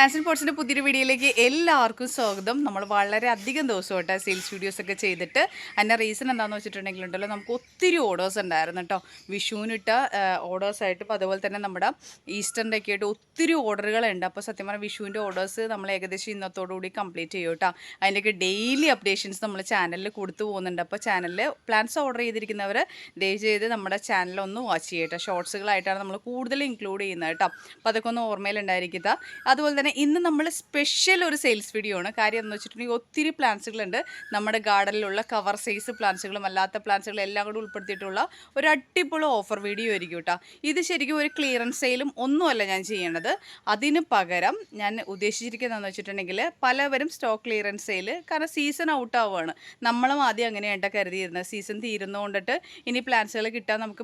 Plants and പോട്ട്സിൻ്റെ പുതിയൊരു വീഡിയോയിലേക്ക് എല്ലാവർക്കും സ്വാഗതം. നമ്മൾ വളരെയധികം ദിവസമായിട്ട് സെയിൽസ് വീഡിയോസൊക്കെ ചെയ്തിട്ട് അതിൻ്റെ റീസൺ എന്താണെന്ന് വെച്ചിട്ടുണ്ടെങ്കിലുണ്ടല്ലോ, നമുക്ക് ഒത്തിരി ഓർഡേഴ്സ് ഉണ്ടായിരുന്നു കേട്ടോ. വിഷുവിനിട്ട ഓർഡേഴ്സായിട്ട്, ഇപ്പോൾ അതുപോലെ തന്നെ നമ്മുടെ ഈസ്റ്ററിൻ്റെ ഒക്കെ ആയിട്ട് ഒത്തിരി ഓർഡറുകളുണ്ട്. അപ്പോൾ സത്യം പറഞ്ഞാൽ വിഷുവിൻ്റെ ഓർഡേഴ്സ് നമ്മൾ ഏകദേശം ഇന്നത്തോടുകൂടി കംപ്ലീറ്റ് ചെയ്യും കേട്ടോ. അതിൻ്റെയൊക്കെ ഡെയിലി അപ്ഡേഷൻസ് നമ്മൾ ചാനലിൽ കൊടുത്തു പോകുന്നുണ്ട്. അപ്പോൾ ചാനലിൽ പ്ലാന്റ്സ് ഓർഡർ ചെയ്തിരിക്കുന്നവർ ദയവ് ചെയ്ത് നമ്മുടെ ചാനലൊന്ന് വാച്ച് ചെയ്യട്ടോ. ഷോർട്സുകളായിട്ടാണ് നമ്മൾ കൂടുതൽ ഇൻക്ലൂഡ് ചെയ്യുന്നത് കേട്ടോ. അപ്പോൾ അതൊക്കെ ഒന്ന് ഓർമ്മയിലുണ്ടായിരിക്കുക. അതുപോലെ തന്നെ ഇന്ന് നമ്മൾ സ്പെഷ്യൽ ഒരു സെയിൽസ് വീഡിയോ ആണ്. കാര്യം എന്ന് വെച്ചിട്ടുണ്ടെങ്കിൽ ഒത്തിരി പ്ലാന്റ്സുകളുണ്ട് നമ്മുടെ ഗാർഡനിലുള്ള കവർ സൈസ് പ്ലാന്റ്സുകളും അല്ലാത്ത പ്ലാന്റ്സുകളും എല്ലാം കൂടി ഉൾപ്പെടുത്തിയിട്ടുള്ള ഒരു അടിപൊളി ഓഫർ വീഡിയോ ആയിരിക്കും കേട്ടോ. ഇത് ശരിക്കും ഒരു ക്ലിയറൻസ് സെയിലും ഒന്നുമല്ല ഞാൻ ചെയ്യേണ്ടത്. അതിന് പകരം ഞാൻ ഉദ്ദേശിച്ചിരിക്കുന്നതെന്ന് വെച്ചിട്ടുണ്ടെങ്കിൽ, പലവരും സ്റ്റോക്ക് ക്ലിയറൻസ് സെയിൽ, കാരണം സീസൺ ഔട്ട് ആവുകയാണ്. നമ്മളും ആദ്യം അങ്ങനെയായിട്ട് കരുതിയിരുന്നത്. സീസൺ തീരുന്നതുകൊണ്ടിട്ട് ഇനി പ്ലാന്റ്സുകൾ കിട്ടാൻ നമുക്ക്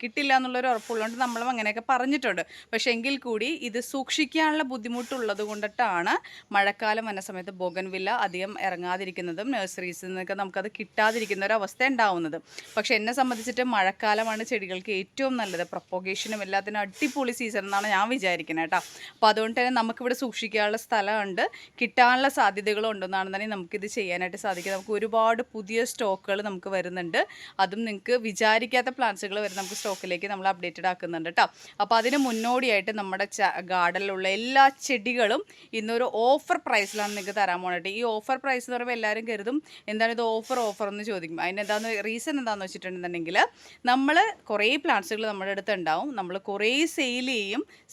കിട്ടില്ല എന്നുള്ളൊരു ഉറപ്പുള്ളതുകൊണ്ട് നമ്മളും അങ്ങനെയൊക്കെ പറഞ്ഞിട്ടുണ്ട്. പക്ഷേ എങ്കിൽ കൂടി ഇത് സൂക്ഷിക്കാനുള്ള ബുദ്ധിമുട്ടുള്ളത് കൊണ്ടിട്ടാണ് മഴക്കാലം വന്ന സമയത്ത് ബോഗൻവില്ല അധികം ഇറങ്ങാതിരിക്കുന്നതും നഴ്സറീസിൽ നിന്നൊക്കെ നമുക്കത് കിട്ടാതിരിക്കുന്ന ഒരു അവസ്ഥ ഉണ്ടാവുന്നത്. പക്ഷെ എന്നെ സംബന്ധിച്ചിട്ട് മഴക്കാലമാണ് ചെടികൾക്ക് ഏറ്റവും നല്ലത്. പ്രൊപ്പഗേഷനും എല്ലാത്തിനും അടിപൊളി സീസൺ എന്നാണ് ഞാൻ വിചാരിക്കുന്നത് കേട്ടോ. അപ്പോൾ അതുകൊണ്ട് തന്നെ നമുക്കിവിടെ സൂക്ഷിക്കാനുള്ള സ്ഥലമുണ്ട്, കിട്ടാനുള്ള സാധ്യതകളും ഉണ്ടെന്നാണ് തന്നെ നമുക്കിത് ചെയ്യാനായിട്ട് സാധിക്കും. നമുക്ക് ഒരുപാട് പുതിയ സ്റ്റോക്കുകൾ നമുക്ക് വരുന്നുണ്ട്. അതും നിങ്ങൾക്ക് വിചാരിക്കാത്ത പ്ലാന്റ്സുകൾ വരെ നമുക്ക് സ്റ്റോക്കിലേക്ക് നമ്മൾ അപ്ഡേറ്റഡ് ആക്കുന്നുണ്ട് കേട്ടോ. അപ്പോൾ അതിന് മുന്നോടിയായിട്ട് നമ്മുടെ ഗാർഡനിലുള്ള എല്ലാ ചെടികളും ഇന്നൊരു ഓഫർ പ്രൈസിലാണ് നിങ്ങൾക്ക് തരാൻ പോകട്ടെ. ഈ ഓഫർ പ്രൈസ് എന്ന് പറയുമ്പോൾ എല്ലാവരും കരുതും എന്താണ് ഇത് ഓഫർ എന്ന് ചോദിക്കും. അതിനെന്താന്ന് റീസൺ എന്താണെന്ന് വെച്ചിട്ടുണ്ടെന്നുണ്ടെങ്കിൽ, നമ്മൾ കുറേ പ്ലാന്റ്സുകൾ നമ്മുടെ അടുത്ത് ഉണ്ടാവും. നമ്മൾ കുറേ സെയിൽ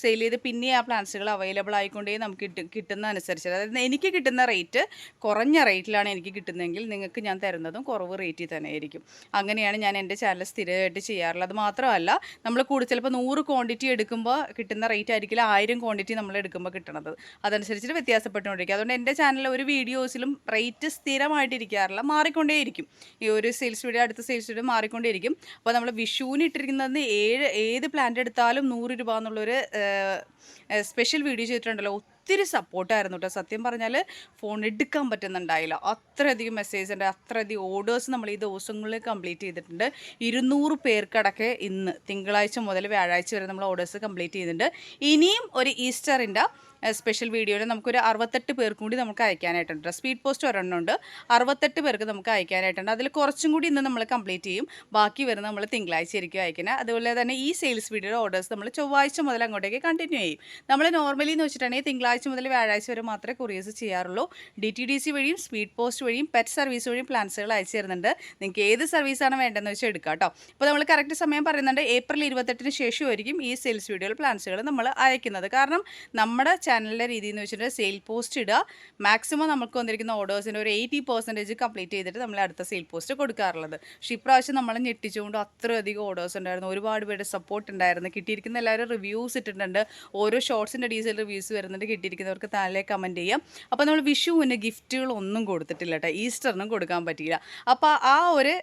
ചെയ്ത് പിന്നെ ആ പ്ലാന്റ്സുകൾ അവൈലബിൾ ആയിക്കൊണ്ടേ നമുക്ക് കിട്ടുന്ന അനുസരിച്ച്, അതായത് എനിക്ക് കിട്ടുന്ന റേറ്റ് കുറഞ്ഞ റേറ്റിലാണ് എനിക്ക് കിട്ടുന്നതെങ്കിൽ നിങ്ങൾക്ക് ഞാൻ തരുന്നതും കുറവ് റേറ്റിൽ തന്നെ ആയിരിക്കും. അങ്ങനെയാണ് ഞാൻ എൻ്റെ ചാനൽ സ്ഥിരമായിട്ട് ചെയ്യാറുള്ളത്. അത് മാത്രമല്ല, നമ്മൾ ചിലപ്പോൾ 100 ക്വാണ്ടിറ്റി എടുക്കുമ്പോൾ കിട്ടുന്ന റേറ്റ് ആയിരിക്കില്ല 1000 ക്വാണ്ടിറ്റി നമ്മൾ എടുക്കുമ്പോൾ കിട്ടണത്. അതനുസരിച്ചിട്ട് വ്യത്യാസപ്പെട്ടുകൊണ്ടിരിക്കും. അതുകൊണ്ട് എൻ്റെ ചാനലിൽ ഒരു വീഡിയോസിലും റേറ്റ് സ്ഥിരമായിട്ടിരിക്കാറില്ല, മാറിക്കൊണ്ടേയിരിക്കും. ഈ ഒരു സെയിൽസ് വീഡിയോ അടുത്ത സെയിൽസ് വീഡിയോ മാറിക്കൊണ്ടേയിരിക്കും. അപ്പോൾ നമ്മൾ വിഷുവിന് ഇട്ടിരിക്കുന്നത് ഏത് പ്ലാന്റ് എടുത്താലും 100 രൂപ എന്നുള്ളൊരു സ്പെഷ്യൽ വീഡിയോ ചെയ്തിട്ടുണ്ടല്ലോ. ഒത്തിരി സപ്പോർട്ടായിരുന്നു കേട്ടോ. സത്യം പറഞ്ഞാൽ ഫോൺ എടുക്കാൻ പറ്റുന്നുണ്ടായില്ല. അത്രയധികം മെസ്സേജ് ഉണ്ട്, അത്രയധികം ഓർഡേഴ്സ് നമ്മൾ ഈ ദിവസങ്ങളിൽ കംപ്ലീറ്റ് ചെയ്തിട്ടുണ്ട്. 200 പേർക്കടക്കെ ഇന്ന് തിങ്കളാഴ്ച മുതൽ വ്യാഴാഴ്ച വരെ നമ്മൾ ഓർഡേഴ്സ് കംപ്ലീറ്റ് ചെയ്തിട്ടുണ്ട്. ഇനിയും ഒരു ഈസ്റ്ററിൻ്റെ സ്പെഷ്യൽ വീഡിയോയിൽ നമുക്കൊരു 68 പേർക്കും കൂടി നമുക്ക് അയക്കാനായിട്ടുണ്ട്. സ്പീഡ് പോസ്റ്റ് ഒരെണ്ണമുണ്ട്, 68 പേർക്ക് നമുക്ക് അയക്കാനായിട്ടുണ്ട്. അതിൽ കുറച്ചും കൂടി ഇന്ന് നമ്മൾ കംപ്ലീറ്റ് ചെയ്യും. ബാക്കി വരുന്ന നമ്മൾ തിങ്കളാഴ്ച ആയിരിക്കും അയക്കുന്നത്. അതുപോലെ തന്നെ ഈ സെയിൽസ് വീഡിയോയുടെ ഓർഡേഴ്സ് നമ്മൾ ചൊവ്വാഴ്ച മുതൽ അങ്ങോട്ടേക്ക് കണ്ടിന്യൂ ചെയ്യും. നമ്മൾ നോർമലി എന്ന് വെച്ചിട്ടുണ്ടെങ്കിൽ തിങ്കളാഴ്ച മുതൽ വ്യാഴാഴ്ച വരെ മാത്രമേ കൊറിയേഴ്സ് ചെയ്യാറുള്ളൂ. DTDC വഴിയും സ്പീഡ് പോസ്റ്റ് വഴിയും പെറ്റ് സർവീസ് വഴിയും പ്ലാന്റ്സുകൾ അയച്ചു തരുന്നുണ്ട്. നിങ്ങൾക്ക് ഏത് സർവീസാണ് വേണ്ടതെന്ന് വെച്ചാൽ എടുക്കാം കേട്ടോ. ഇപ്പോൾ നമ്മൾ കറക്റ്റ് സമയം പറയുന്നുണ്ട്, ഏപ്രിൽ 28 ശേഷമായിരിക്കും ഈ സെയിൽസ് വീഡിയോയിൽ പ്ലാന്റ്സുകൾ നമ്മൾ അയക്കുന്നത്. കാരണം നമ്മുടെ ചാനലിൻ്റെ രീതി എന്ന് വെച്ചിട്ടുണ്ടെങ്കിൽ സെയിൽ പോസ്റ്റ് ഇടുക, മാക്സിമം നമുക്ക് വന്നിരിക്കുന്ന ഓർഡേഴ്സിൻ്റെ ഒരു 80% കംപ്ലീറ്റ് ചെയ്തിട്ട് നമ്മൾ അടുത്ത സെയിൽ പോസ്റ്റ് കൊടുക്കാറുള്ളത്. പക്ഷേ ഇപ്രാവശ്യം നമ്മൾ ഞെട്ടിച്ചുകൊണ്ട് അത്രയധികം ഓർഡേഴ്സ് ഉണ്ടായിരുന്നു. ഒരുപാട് പേരുടെ സപ്പോർട്ട് ഉണ്ടായിരുന്നു. കിട്ടിയിരിക്കുന്ന എല്ലാവരും റിവ്യൂസ് ഇട്ടിട്ടുണ്ട്. ഓരോ ഷോർട്സിൻ്റെ ഡീസൽ റിവ്യൂസ് വരുന്നുണ്ട്. കിട്ടിയിരിക്കുന്നവർക്ക് താഴെ കമൻറ്റ് ചെയ്യാം. അപ്പോൾ നമ്മൾ വിഷുവിന് ഗിഫ്റ്റുകളൊന്നും കൊടുത്തിട്ടില്ല കേട്ടോ. ഈസ്റ്ററിനും കൊടുക്കാൻ പറ്റിയില്ല. അപ്പോൾ ആ ഒരു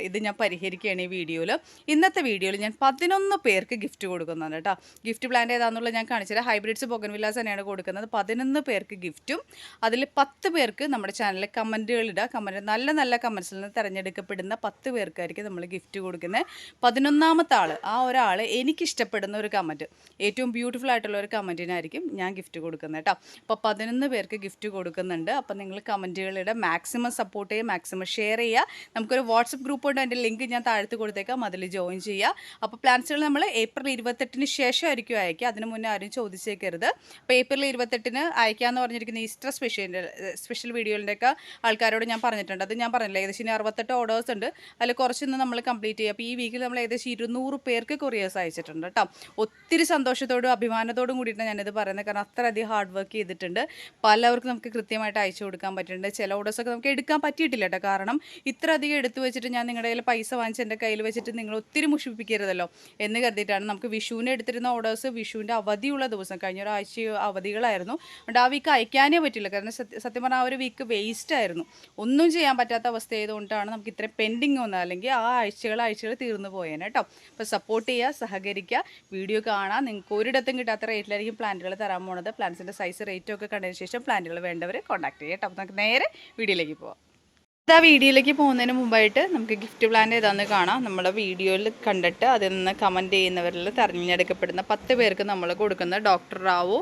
ഇത് ഞാൻ പരിഹരിക്കുകയാണ് ഈ വീഡിയോയിൽ. ഇന്നത്തെ വീഡിയോയിൽ ഞാൻ 11 പേർക്ക് ഗിഫ്റ്റ് കൊടുക്കുന്നുണ്ട് കേട്ടോ. ഗിഫ്റ്റ് പ്ലാൻ ഏതാണെന്നുള്ളത് ഞാൻ കാണിച്ചില്ല. ഹൈബ്രിഡ്സ് ബോഗൻവില്ലാസ് തന്നെയാണ് കൊടുക്കുന്നത്. 11 പേർക്ക് ഗിഫ്റ്റും അതിൽ 10 പേർക്ക് നമ്മുടെ ചാനലിൽ കമൻറ്റുകൾ ഇടുക. നല്ല നല്ല കമൻസിൽ നിന്ന് തിരഞ്ഞെടുക്കപ്പെടുന്ന 10 പേർക്കായിരിക്കും നമ്മൾ ഗിഫ്റ്റ് കൊടുക്കുന്നത്. 11ാമത്തെ ആൾ, ആ ഒരാൾ എനിക്കിഷ്ടപ്പെടുന്ന ഒരു കമൻറ്റ്, ഏറ്റവും ബ്യൂട്ടിഫുൾ ആയിട്ടുള്ള ഒരു കമൻറ്റിനായിരിക്കും ഞാൻ ഗിഫ്റ്റ് കൊടുക്കുന്നത് കേട്ടോ. അപ്പോൾ 11 പേർക്ക് ഗിഫ്റ്റ് കൊടുക്കുന്നുണ്ട്. അപ്പോൾ നിങ്ങൾ കമൻറ്റുകളിടെ മാക്സിമം സപ്പോർട്ട് ചെയ്യുക, മാക്സിമം ഷെയർ ചെയ്യുക. നമുക്കൊരു വാട്സപ്പ് ഗ്രൂപ്പ് ഉണ്ട്, അതിൻ്റെ ലിങ്ക് ഞാൻ താഴത്ത് കൊടുത്തേക്കാം, അതിൽ ജോയിൻ ചെയ്യുക. അപ്പോൾ പ്ലാൻസുകൾ നമ്മൾ ഏപ്രിൽ 28 ശേഷമായിരിക്കും അയക്കുക. അതിന് മുന്നേ ആരും ചോദിച്ചേക്കരുത്. അപ്പോൾ ഏപ്രിൽ 28 അയക്കാമെന്ന് പറഞ്ഞിരിക്കുന്ന ഈസ്റ്റർ സ്പെഷ്യൽ വീഡിയോയിൻ്റെയൊക്കെ ആൾക്കാരോട് ഞാൻ പറഞ്ഞിട്ടുണ്ട്. അത് ഞാൻ പറഞ്ഞില്ല, ഏകദേശം 68 ഓർഡേഴ്സ് ഉണ്ട്. അതിൽ കുറച്ചൊന്ന് നമ്മൾ കംപ്ലീറ്റ് ചെയ്യുക. അപ്പോൾ ഈ വീക്കിൽ നമ്മൾ ഏകദേശം 200 പേർക്ക് കൊറിയേഴ്സ് അയച്ചിട്ടുണ്ട് കേട്ടോ. ഒത്തിരി സന്തോഷത്തോടും അഭിമാനത്തോടും കൂടിയിട്ടാണ് ഞാനിത് പറയുന്നത്. കാരണം അത്രയധികം ഹാർഡ് വർക്ക് ചെയ്തിട്ടുണ്ട്. പലവർക്കും നമുക്ക് കൃത്യമായിട്ട് അയച്ചു കൊടുക്കാൻ പറ്റിയിട്ടുണ്ട്. ചില ഓർഡേഴ്സൊക്കെ നമുക്ക് എടുക്കാൻ പറ്റിയിട്ടില്ല കേട്ടോ. കാരണം ഇത്ര അധികം എടുത്തു വെച്ചിട്ട് ഞാൻ നിങ്ങളുടെ കയ്യിൽ പൈസ വാങ്ങിച്ച് എൻ്റെ കയ്യിൽ വെച്ചിട്ട് നിങ്ങൾ ഒത്തിരി മുഷിപ്പിക്കരുതല്ലോ എന്ന് കരുതിയിട്ടാണ്. നമുക്ക് വിഷുവിന് എടുത്തിരുന്ന ഓർഡേഴ്സ് വിഷുവിൻ്റെ അവധിയുള്ള ദിവസം, കഴിഞ്ഞ ഒരാഴ്ച അവധികളായിരുന്നു. അതുകൊണ്ട് ആ വീക്ക് അയക്കാനേ പറ്റില്ല. കാരണം സത്യം പറഞ്ഞാൽ ആ ഒരു വീക്ക് വേസ്റ്റ് ആയിരുന്നു. ഒന്നും ചെയ്യാൻ പറ്റാത്ത അവസ്ഥ ആയതുകൊണ്ടാണ് നമുക്ക് ഇത്രയും പെൻഡിങ് വന്നത്. അല്ലെങ്കിൽ ആ ആഴ്ചകൾ തീർന്നു പോയേനെ കേട്ടോ. അപ്പോൾ സപ്പോർട്ട് ചെയ്യുക, സഹകരിക്കുക, വീഡിയോ കാണാം. നിങ്ങൾക്ക് ഒരിടത്തും കിട്ടാത്ത റേറ്റിലായിരിക്കും പ്ലാന്റുകൾ തരാൻ പോകുന്നത്. പ്ലാന്റ്സിൻ്റെ സൈസ് റേറ്റൊക്കെ കണ്ടതിന് ശേഷം പ്ലാന്റുകൾ വേണ്ടവർ കോൺടാക്ട് ചെയ്യുക കേട്ടോ. അപ്പോൾ നമുക്ക് നേരെ വീഡിയോയിലേക്ക് പോവാം. ആ വീഡിയോയിലേക്ക് പോകുന്നതിന് മുമ്പായിട്ട് നമുക്ക് ഗിഫ്റ്റ് പ്ലാൻ ഏതാണെന്ന് കാണാം. നമ്മുടെ വീഡിയോയിൽ കണ്ടിട്ട് അതിൽ നിന്ന് കമൻറ്റ് ചെയ്യുന്നവരിൽ തിരഞ്ഞെടുക്കപ്പെടുന്ന 10 പേർക്ക് നമ്മൾ കൊടുക്കുന്ന ഡോക്ടർ റാവു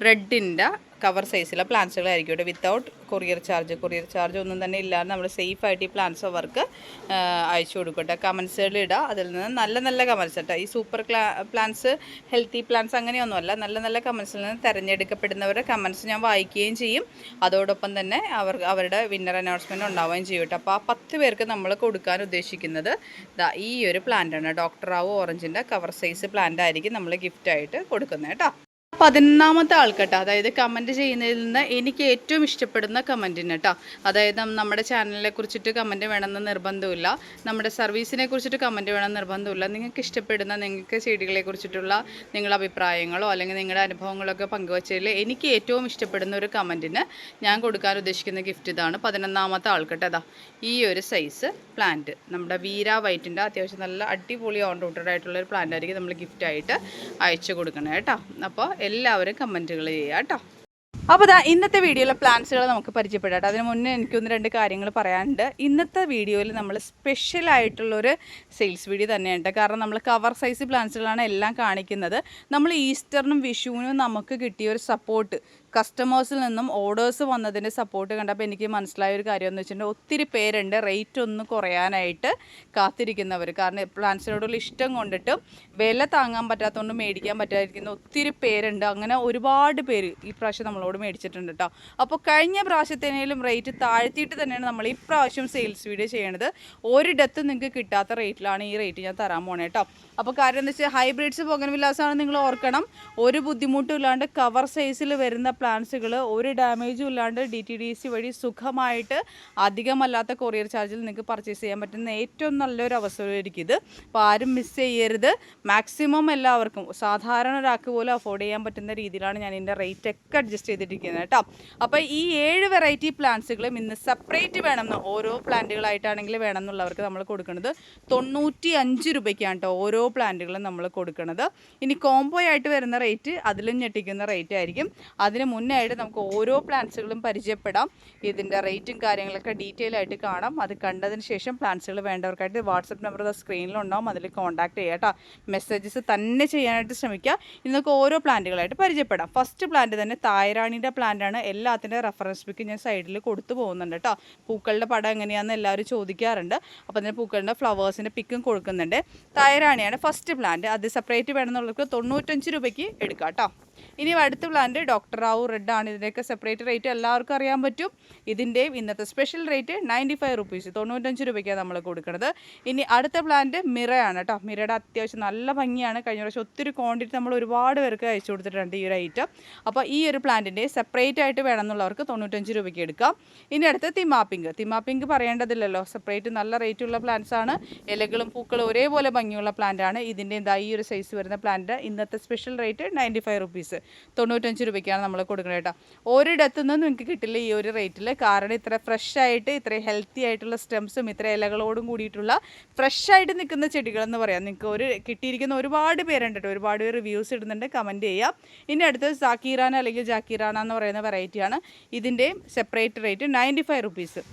റെഡിൻ്റെ കവർ സൈസിലെ പ്ലാന്റ്സുകളായിരിക്കും കേട്ടോ, വിത്തൗട്ട് കൊറിയർ ചാർജ് ഒന്നും തന്നെ ഇല്ലാതെ നമ്മൾ സേഫായിട്ട് ഈ പ്ലാന്റ്സ് അവർക്ക് അയച്ചു കൊടുക്കട്ടെ. കമൻസുകൾ ഇടുക, അതിൽ നിന്ന് നല്ല നല്ല കമൻസ് കേട്ടോ. ഈ സൂപ്പർ പ്ലാന്റ്സ്, ഹെൽത്തി പ്ലാന്റ്സ് അങ്ങനെയൊന്നുമല്ല, നല്ല നല്ല കമൻസിൽ നിന്ന് തിരഞ്ഞെടുക്കപ്പെടുന്നവരുടെ കമൻസ് ഞാൻ വായിക്കുകയും ചെയ്യും. അതോടൊപ്പം തന്നെ അവരുടെ വിന്നർ അനൗൺസ്മെൻറ്റ് ഉണ്ടാവുകയും ചെയ്യും കേട്ടോ. അപ്പോൾ ആ 10 പേർക്ക് നമ്മൾ കൊടുക്കാൻ ഉദ്ദേശിക്കുന്നത് ഈ ഒരു പ്ലാന്റാണ്. ഡോക്ടർ റാവു ഓറഞ്ചിൻ്റെ കവർ സൈസ് പ്ലാന്റ് ആയിരിക്കും നമ്മൾ ഗിഫ്റ്റായിട്ട് കൊടുക്കുന്നത് കേട്ടോ. 11ാമത്തെ ആൾക്കട്ടോ, അതായത് കമൻറ്റ് ചെയ്യുന്നതിൽ നിന്ന് എനിക്ക് ഏറ്റവും ഇഷ്ടപ്പെടുന്ന കമൻറ്റിന് കേട്ടോ. അതായത് നമ്മുടെ ചാനലിനെ കുറിച്ചിട്ട് കമൻറ്റ് വേണമെന്ന് നിർബന്ധമില്ല, നമ്മുടെ സർവീസിനെ കുറിച്ചിട്ട് കമൻറ്റ് വേണമെന്ന് നിർബന്ധമില്ല. നിങ്ങൾക്ക് ഇഷ്ടപ്പെടുന്ന, നിങ്ങൾക്ക് ചെടികളെ കുറിച്ചിട്ടുള്ള നിങ്ങളുടെ അഭിപ്രായങ്ങളോ അല്ലെങ്കിൽ നിങ്ങളുടെ അനുഭവങ്ങളൊക്കെ പങ്കുവച്ചതിൽ എനിക്ക് ഏറ്റവും ഇഷ്ടപ്പെടുന്ന ഒരു കമൻറ്റിന് ഞാൻ കൊടുക്കാൻ ഉദ്ദേശിക്കുന്ന ഗിഫ്റ്റ് ഇതാണ്. 11ാമത്തെ ആൾക്കട്ടോ, അതാ ഈ ഒരു സൈസ് പ്ലാന്റ്, നമ്മുടെ വീര വൈറ്റിൻ്റെ അത്യാവശ്യം നല്ല അടിപൊളി ഓൺ റൂട്ടഡ് ആയിട്ടുള്ള ഒരു പ്ലാന്റ് ആയിരിക്കും നമ്മൾ ഗിഫ്റ്റായിട്ട് അയച്ചു കൊടുക്കണം കേട്ടോ. അപ്പോൾ എല്ലാവരും കമൻറ്റുകൾ ചെയ്യുക കേട്ടോ. അപ്പോൾ ഇന്നത്തെ വീഡിയോയിലെ പ്ലാന്റ്സുകൾ നമുക്ക് പരിചയപ്പെടാം. അതിന് മുന്നേ എനിക്കൊന്ന് 2 കാര്യങ്ങൾ പറയാനുണ്ട്. ഇന്നത്തെ വീഡിയോയിൽ നമ്മൾ സ്പെഷ്യലായിട്ടുള്ളൊരു സെയിൽസ് വീഡിയോ തന്നെയുണ്ട്. കാരണം നമ്മൾ കവർ സൈസ് പ്ലാന്റ്സുകളാണ് എല്ലാം കാണിക്കുന്നത്. നമ്മൾ ഈസ്റ്ററിനും വിഷുവിനും നമുക്ക് കിട്ടിയ ഒരു സപ്പോർട്ട്, കസ്റ്റമേഴ്സിൽ നിന്നും ഓർഡേഴ്സ് വന്നതിൻ്റെ സപ്പോർട്ട് കണ്ടപ്പോൾ എനിക്ക് മനസ്സിലായ ഒരു കാര്യം എന്ന് വെച്ചിട്ടുണ്ടെങ്കിൽ ഒത്തിരി പേരുണ്ട് റേറ്റ് ഒന്ന് കുറയാനായിട്ട് കാത്തിരിക്കുന്നവർ. കാരണം പ്ലാന്റ്സിനോടുള്ള ഇഷ്ടം കൊണ്ടിട്ട് വില താങ്ങാൻ പറ്റാത്തതുകൊണ്ട് മേടിക്കാൻ പറ്റാതിരിക്കുന്ന ഒത്തിരി പേരുണ്ട്. അങ്ങനെ ഒരുപാട് പേര് ഈ പ്രാവശ്യം നമ്മളോട് മേടിച്ചിട്ടുണ്ട് കേട്ടോ. അപ്പോൾ കഴിഞ്ഞ പ്രാവശ്യത്തേനേലും റേറ്റ് താഴ്ത്തിയിട്ട് തന്നെയാണ് നമ്മൾ ഈ പ്രാവശ്യം സെയിൽസ് വീഡിയോ ചെയ്യണത്. ഒരിടത്തും നിങ്ങൾക്ക് കിട്ടാത്ത റേറ്റിലാണ് ഈ റേറ്റ് ഞാൻ തരാൻ പോണേ കേട്ടോ. അപ്പോൾ കാര്യം എന്താ വെച്ചാൽ ഹൈബ്രിഡ്സ് ബൊഗൻവില്ലാസാണ്, നിങ്ങൾ ഓർക്കണം, ഒരു ബുദ്ധിമുട്ടും ഇല്ലാണ്ട് കവർ സൈസിൽ വരുന്ന പ്ലാന്റ്സുകൾ ഒരു ഡാമേജും ഇല്ലാണ്ട് DTDC വഴി സുഖമായിട്ട് അധികമല്ലാത്ത കൊറിയർ ചാർജിൽ നിങ്ങൾക്ക് പർച്ചേസ് ചെയ്യാൻ പറ്റുന്ന ഏറ്റവും നല്ലൊരു അവസരമായിരിക്കും ഇത്. അപ്പോൾ ആരും മിസ് ചെയ്യരുത്. മാക്സിമം എല്ലാവർക്കും, സാധാരണ ഒരാൾക്ക് പോലും അഫോർഡ് ചെയ്യാൻ പറ്റുന്ന രീതിയിലാണ് ഞാൻ ഇതിൻ്റെ റേറ്റ് ഒക്കെ അഡ്ജസ്റ്റ് ചെയ്തിട്ടിരിക്കുന്നത് കേട്ടോ. അപ്പോൾ ഈ 7 വെറൈറ്റി പ്ലാന്റ്സുകളും ഇന്ന് സെപ്പറേറ്റ് വേണമെന്ന്, ഓരോ പ്ലാന്റുകളായിട്ടാണെങ്കിൽ വേണമെന്നുള്ളവർക്ക് നമ്മൾ കൊടുക്കുന്നത് 95 രൂപയ്ക്കാണ് കേട്ടോ ഓരോ പ്ലാന്റുകളും നമ്മൾ കൊടുക്കുന്നത്. ഇനി കോംബോ ആയിട്ട് വരുന്ന റേറ്റ് അതിലും ഞെട്ടിക്കുന്ന റേറ്റ് ആയിരിക്കും. അതിന് മുന്നേ ആയിട്ട് നമുക്ക് ഓരോ പ്ലാന്റ്സുകളും പരിചയപ്പെടാം. ഇതിൻ്റെ റേറ്റും കാര്യങ്ങളൊക്കെ ഡീറ്റെയിൽ ആയിട്ട് കാണാം. അത് കണ്ടതിന് ശേഷം പ്ലാന്റ്സുകൾ വേണ്ടവർക്കായിട്ട് വാട്സപ്പ് നമ്പർ സ്ക്രീനിലുണ്ടാവും, അതിൽ കോൺടാക്ട് ചെയ്യുക കേട്ടോ. മെസ്സേജസ് തന്നെ ചെയ്യാനായിട്ട് ശ്രമിക്കുക. ഇന്ന് നമുക്ക് ഓരോ പ്ലാന്റുകളായിട്ട് പരിചയപ്പെടാം. ഫസ്റ്റ് പ്ലാന്റ് തന്നെ തായ്റാണിയുടെ പ്ലാന്റാണ്. എല്ലാത്തിൻ്റെ റെഫറൻസ് പിക്ക് ഞാൻ സൈഡിൽ കൊടുത്തു പോകുന്നുണ്ട് കേട്ടോ. പൂക്കളുടെ പടം എങ്ങനെയാണെന്ന് എല്ലാവരും ചോദിക്കാറുണ്ട്. അപ്പോൾ അതിന് പൂക്കളുടെ ഫ്ലവേഴ്സിൻ്റെ പിക്കും കൊടുക്കുന്നുണ്ട്. തായ്റാണിയാണ് ഫസ്റ്റ് പ്ലാന്റ്. അത് സെപ്പറേറ്റ് വേണമെന്നുള്ളവർക്ക് 95 രൂപയ്ക്ക് എടുക്കാം കേട്ടോ. ഇനി അടുത്ത പ്ലാന്റ് ഡോക്ടർ റാവു റെഡ് ആണ്. ഇതിൻ്റെയൊക്കെ സെപ്പറേറ്റ് റേറ്റ് എല്ലാവർക്കും അറിയാൻ പറ്റും. ഇതിൻ്റെയും ഇന്നത്തെ സ്പെഷ്യൽ റേറ്റ് 95 റുപ്പീസ്, 95 രൂപയ്ക്കാണ് നമ്മൾ കൊടുക്കുന്നത്. ഇനി അടുത്ത പ്ലാന്റ് മിറയാണ് കേട്ടോ. മിറയുടെ അത്യാവശ്യം നല്ല ഭംഗിയാണ്. കഴിഞ്ഞ പ്രാവശ്യം ഒത്തിരി ക്വാണ്ടിറ്റി നമ്മൾ ഒരുപാട് പേർക്ക് അയച്ചു കൊടുത്തിട്ടുണ്ട് ഈ ഒരു ഐറ്റം. അപ്പോൾ ഈ ഒരു പ്ലാന്റിൻ്റെ സെപ്പറേറ്റ് ആയിട്ട് വേണമെന്നുള്ളവർക്ക് 95 രൂപയ്ക്ക് എടുക്കാം. ഇനി അടുത്ത് തിമാപ്പിങ്ക് പറയേണ്ടതില്ലല്ലോ, സെപ്പറേറ്റ് നല്ല റേറ്റുള്ള പ്ലാന്റ്സ് ആണ്. ഇലകളും പൂക്കളും ഒരേപോലെ ഭംഗിയുള്ള പ്ലാന്റ് ആണ്. ഇതിൻ്റെ ഈ ഒരു സൈസ് വരുന്ന പ്ലാന്റ് ഇന്നത്തെ സ്പെഷ്യൽ റേറ്റ് 95 റുപ്പീസ്, 95 രൂപയ്ക്കാണ് നമ്മൾ കൊടുക്കുന്നത് കേട്ടോ. ഒരിടത്തുനിന്നും നിങ്ങൾക്ക് കിട്ടില്ല ഈ ഒരു റേറ്റിൽ. കാരണം ഇത്ര ഫ്രഷ് ആയിട്ട്, ഇത്ര ഹെൽത്തി ആയിട്ടുള്ള സ്റ്റെംസും ഇത്ര ഇലകളോടും കൂടിയിട്ടുള്ള ഫ്രഷ് ആയിട്ട് നിൽക്കുന്ന ചെടികളെന്ന് പറയാം. നിങ്ങൾക്ക് കിട്ടിയിരിക്കുന്ന ഒരുപാട് പേരുണ്ട് കേട്ടോ. ഒരുപാട് പേര് റിവ്യൂസ് ഇടുന്നുണ്ട്, കമൻറ്റ് ചെയ്യാം. ഇനി അടുത്തത് സാക്കീറാന അല്ലെങ്കിൽ ജാക്കീറാന എന്ന് പറയുന്ന വെറൈറ്റിയാണ്. ഇതിൻ്റെയും സെപ്പറേറ്റ് റേറ്റ് 95 റുപ്പീസ്.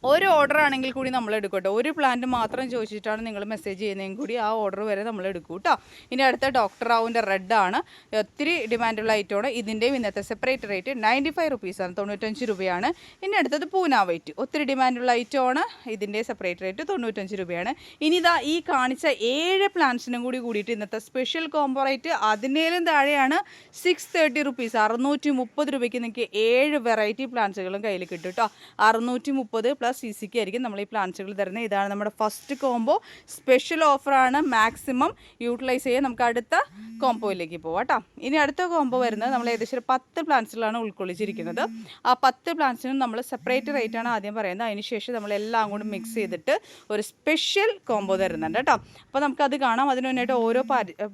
ഒരു ഓർഡർ ആണെങ്കിൽ കൂടി നമ്മൾ എടുക്കട്ടെ. ഒരു പ്ലാന്റ് മാത്രം ചോദിച്ചിട്ടാണ് നിങ്ങൾ മെസ്സേജ് ചെയ്യുന്നതെങ്കിൽ കൂടി ആ ഓർഡർ വരെ നമ്മൾ എടുക്കും കേട്ടോ. ഇനി അടുത്ത ഡോക്ടർ റാവുവിൻ്റെ റെഡ് ആണ്. ഒത്തിരി ഡിമാൻഡുള്ള ഐറ്റമാണ്. ഇതിൻ്റെയും ഇന്നത്തെ സെപ്പറേറ്റ് റേറ്റ് 95 റുപ്പീസാണ്, 95 രൂപയാണ്. ഇനി അടുത്തത് പൂന വൈറ്റ്, ഒത്തിരി ഡിമാൻഡുള്ള ഐറ്റമാണ്. ഇതിൻ്റെ സെപ്പറേറ്റ് റേറ്റ് 95 രൂപയാണ്. ഇനി ഈ കാണിച്ച 7 പ്ലാന്റ്സിനും കൂടിയിട്ട് ഇന്നത്തെ സ്പെഷ്യൽ കോംബോ റേറ്റ് അതിനേലും താഴെയാണ്, 630 റുപ്പീസ്, 630 രൂപയ്ക്ക് നിങ്ങൾക്ക് 7 വെറൈറ്റി പ്ലാന്റ്സുകളും കയ്യിൽ കിട്ടും കേട്ടോ. 630 പ്ലസ് CCക്ക് ആയിരിക്കും നമ്മൾ ഈ പ്ലാന്റ്സുകൾ തരുന്നത്. ഇതാണ് നമ്മുടെ ഫസ്റ്റ് കോംബോ. സ്പെഷ്യൽ ഓഫറാണ്, മാക്സിമം യൂട്ടിലൈസ് ചെയ്യാൻ. നമുക്ക് അടുത്ത കോംബോയിലേക്ക് പോവാം കേട്ടോ. ഇനി അടുത്ത കോംബോ വരുന്നത് നമ്മൾ ഏകദേശം 10 പ്ലാന്റ്സിലാണ് ഉൾക്കൊള്ളിച്ചിരിക്കുന്നത്. ആ 10 പ്ലാന്റ്സിനും നമ്മൾ സെപ്പറേറ്റ് റേറ്റാണ് ആദ്യം പറയുന്നത്. അതിനുശേഷം നമ്മളെല്ലാം കൂടി മിക്സ് ചെയ്തിട്ട് ഒരു സ്പെഷ്യൽ കോംബോ തരുന്നുണ്ട് കേട്ടോ. അപ്പോൾ നമുക്കത് കാണാം. അതിന് മുന്നായിട്ട് ഓരോ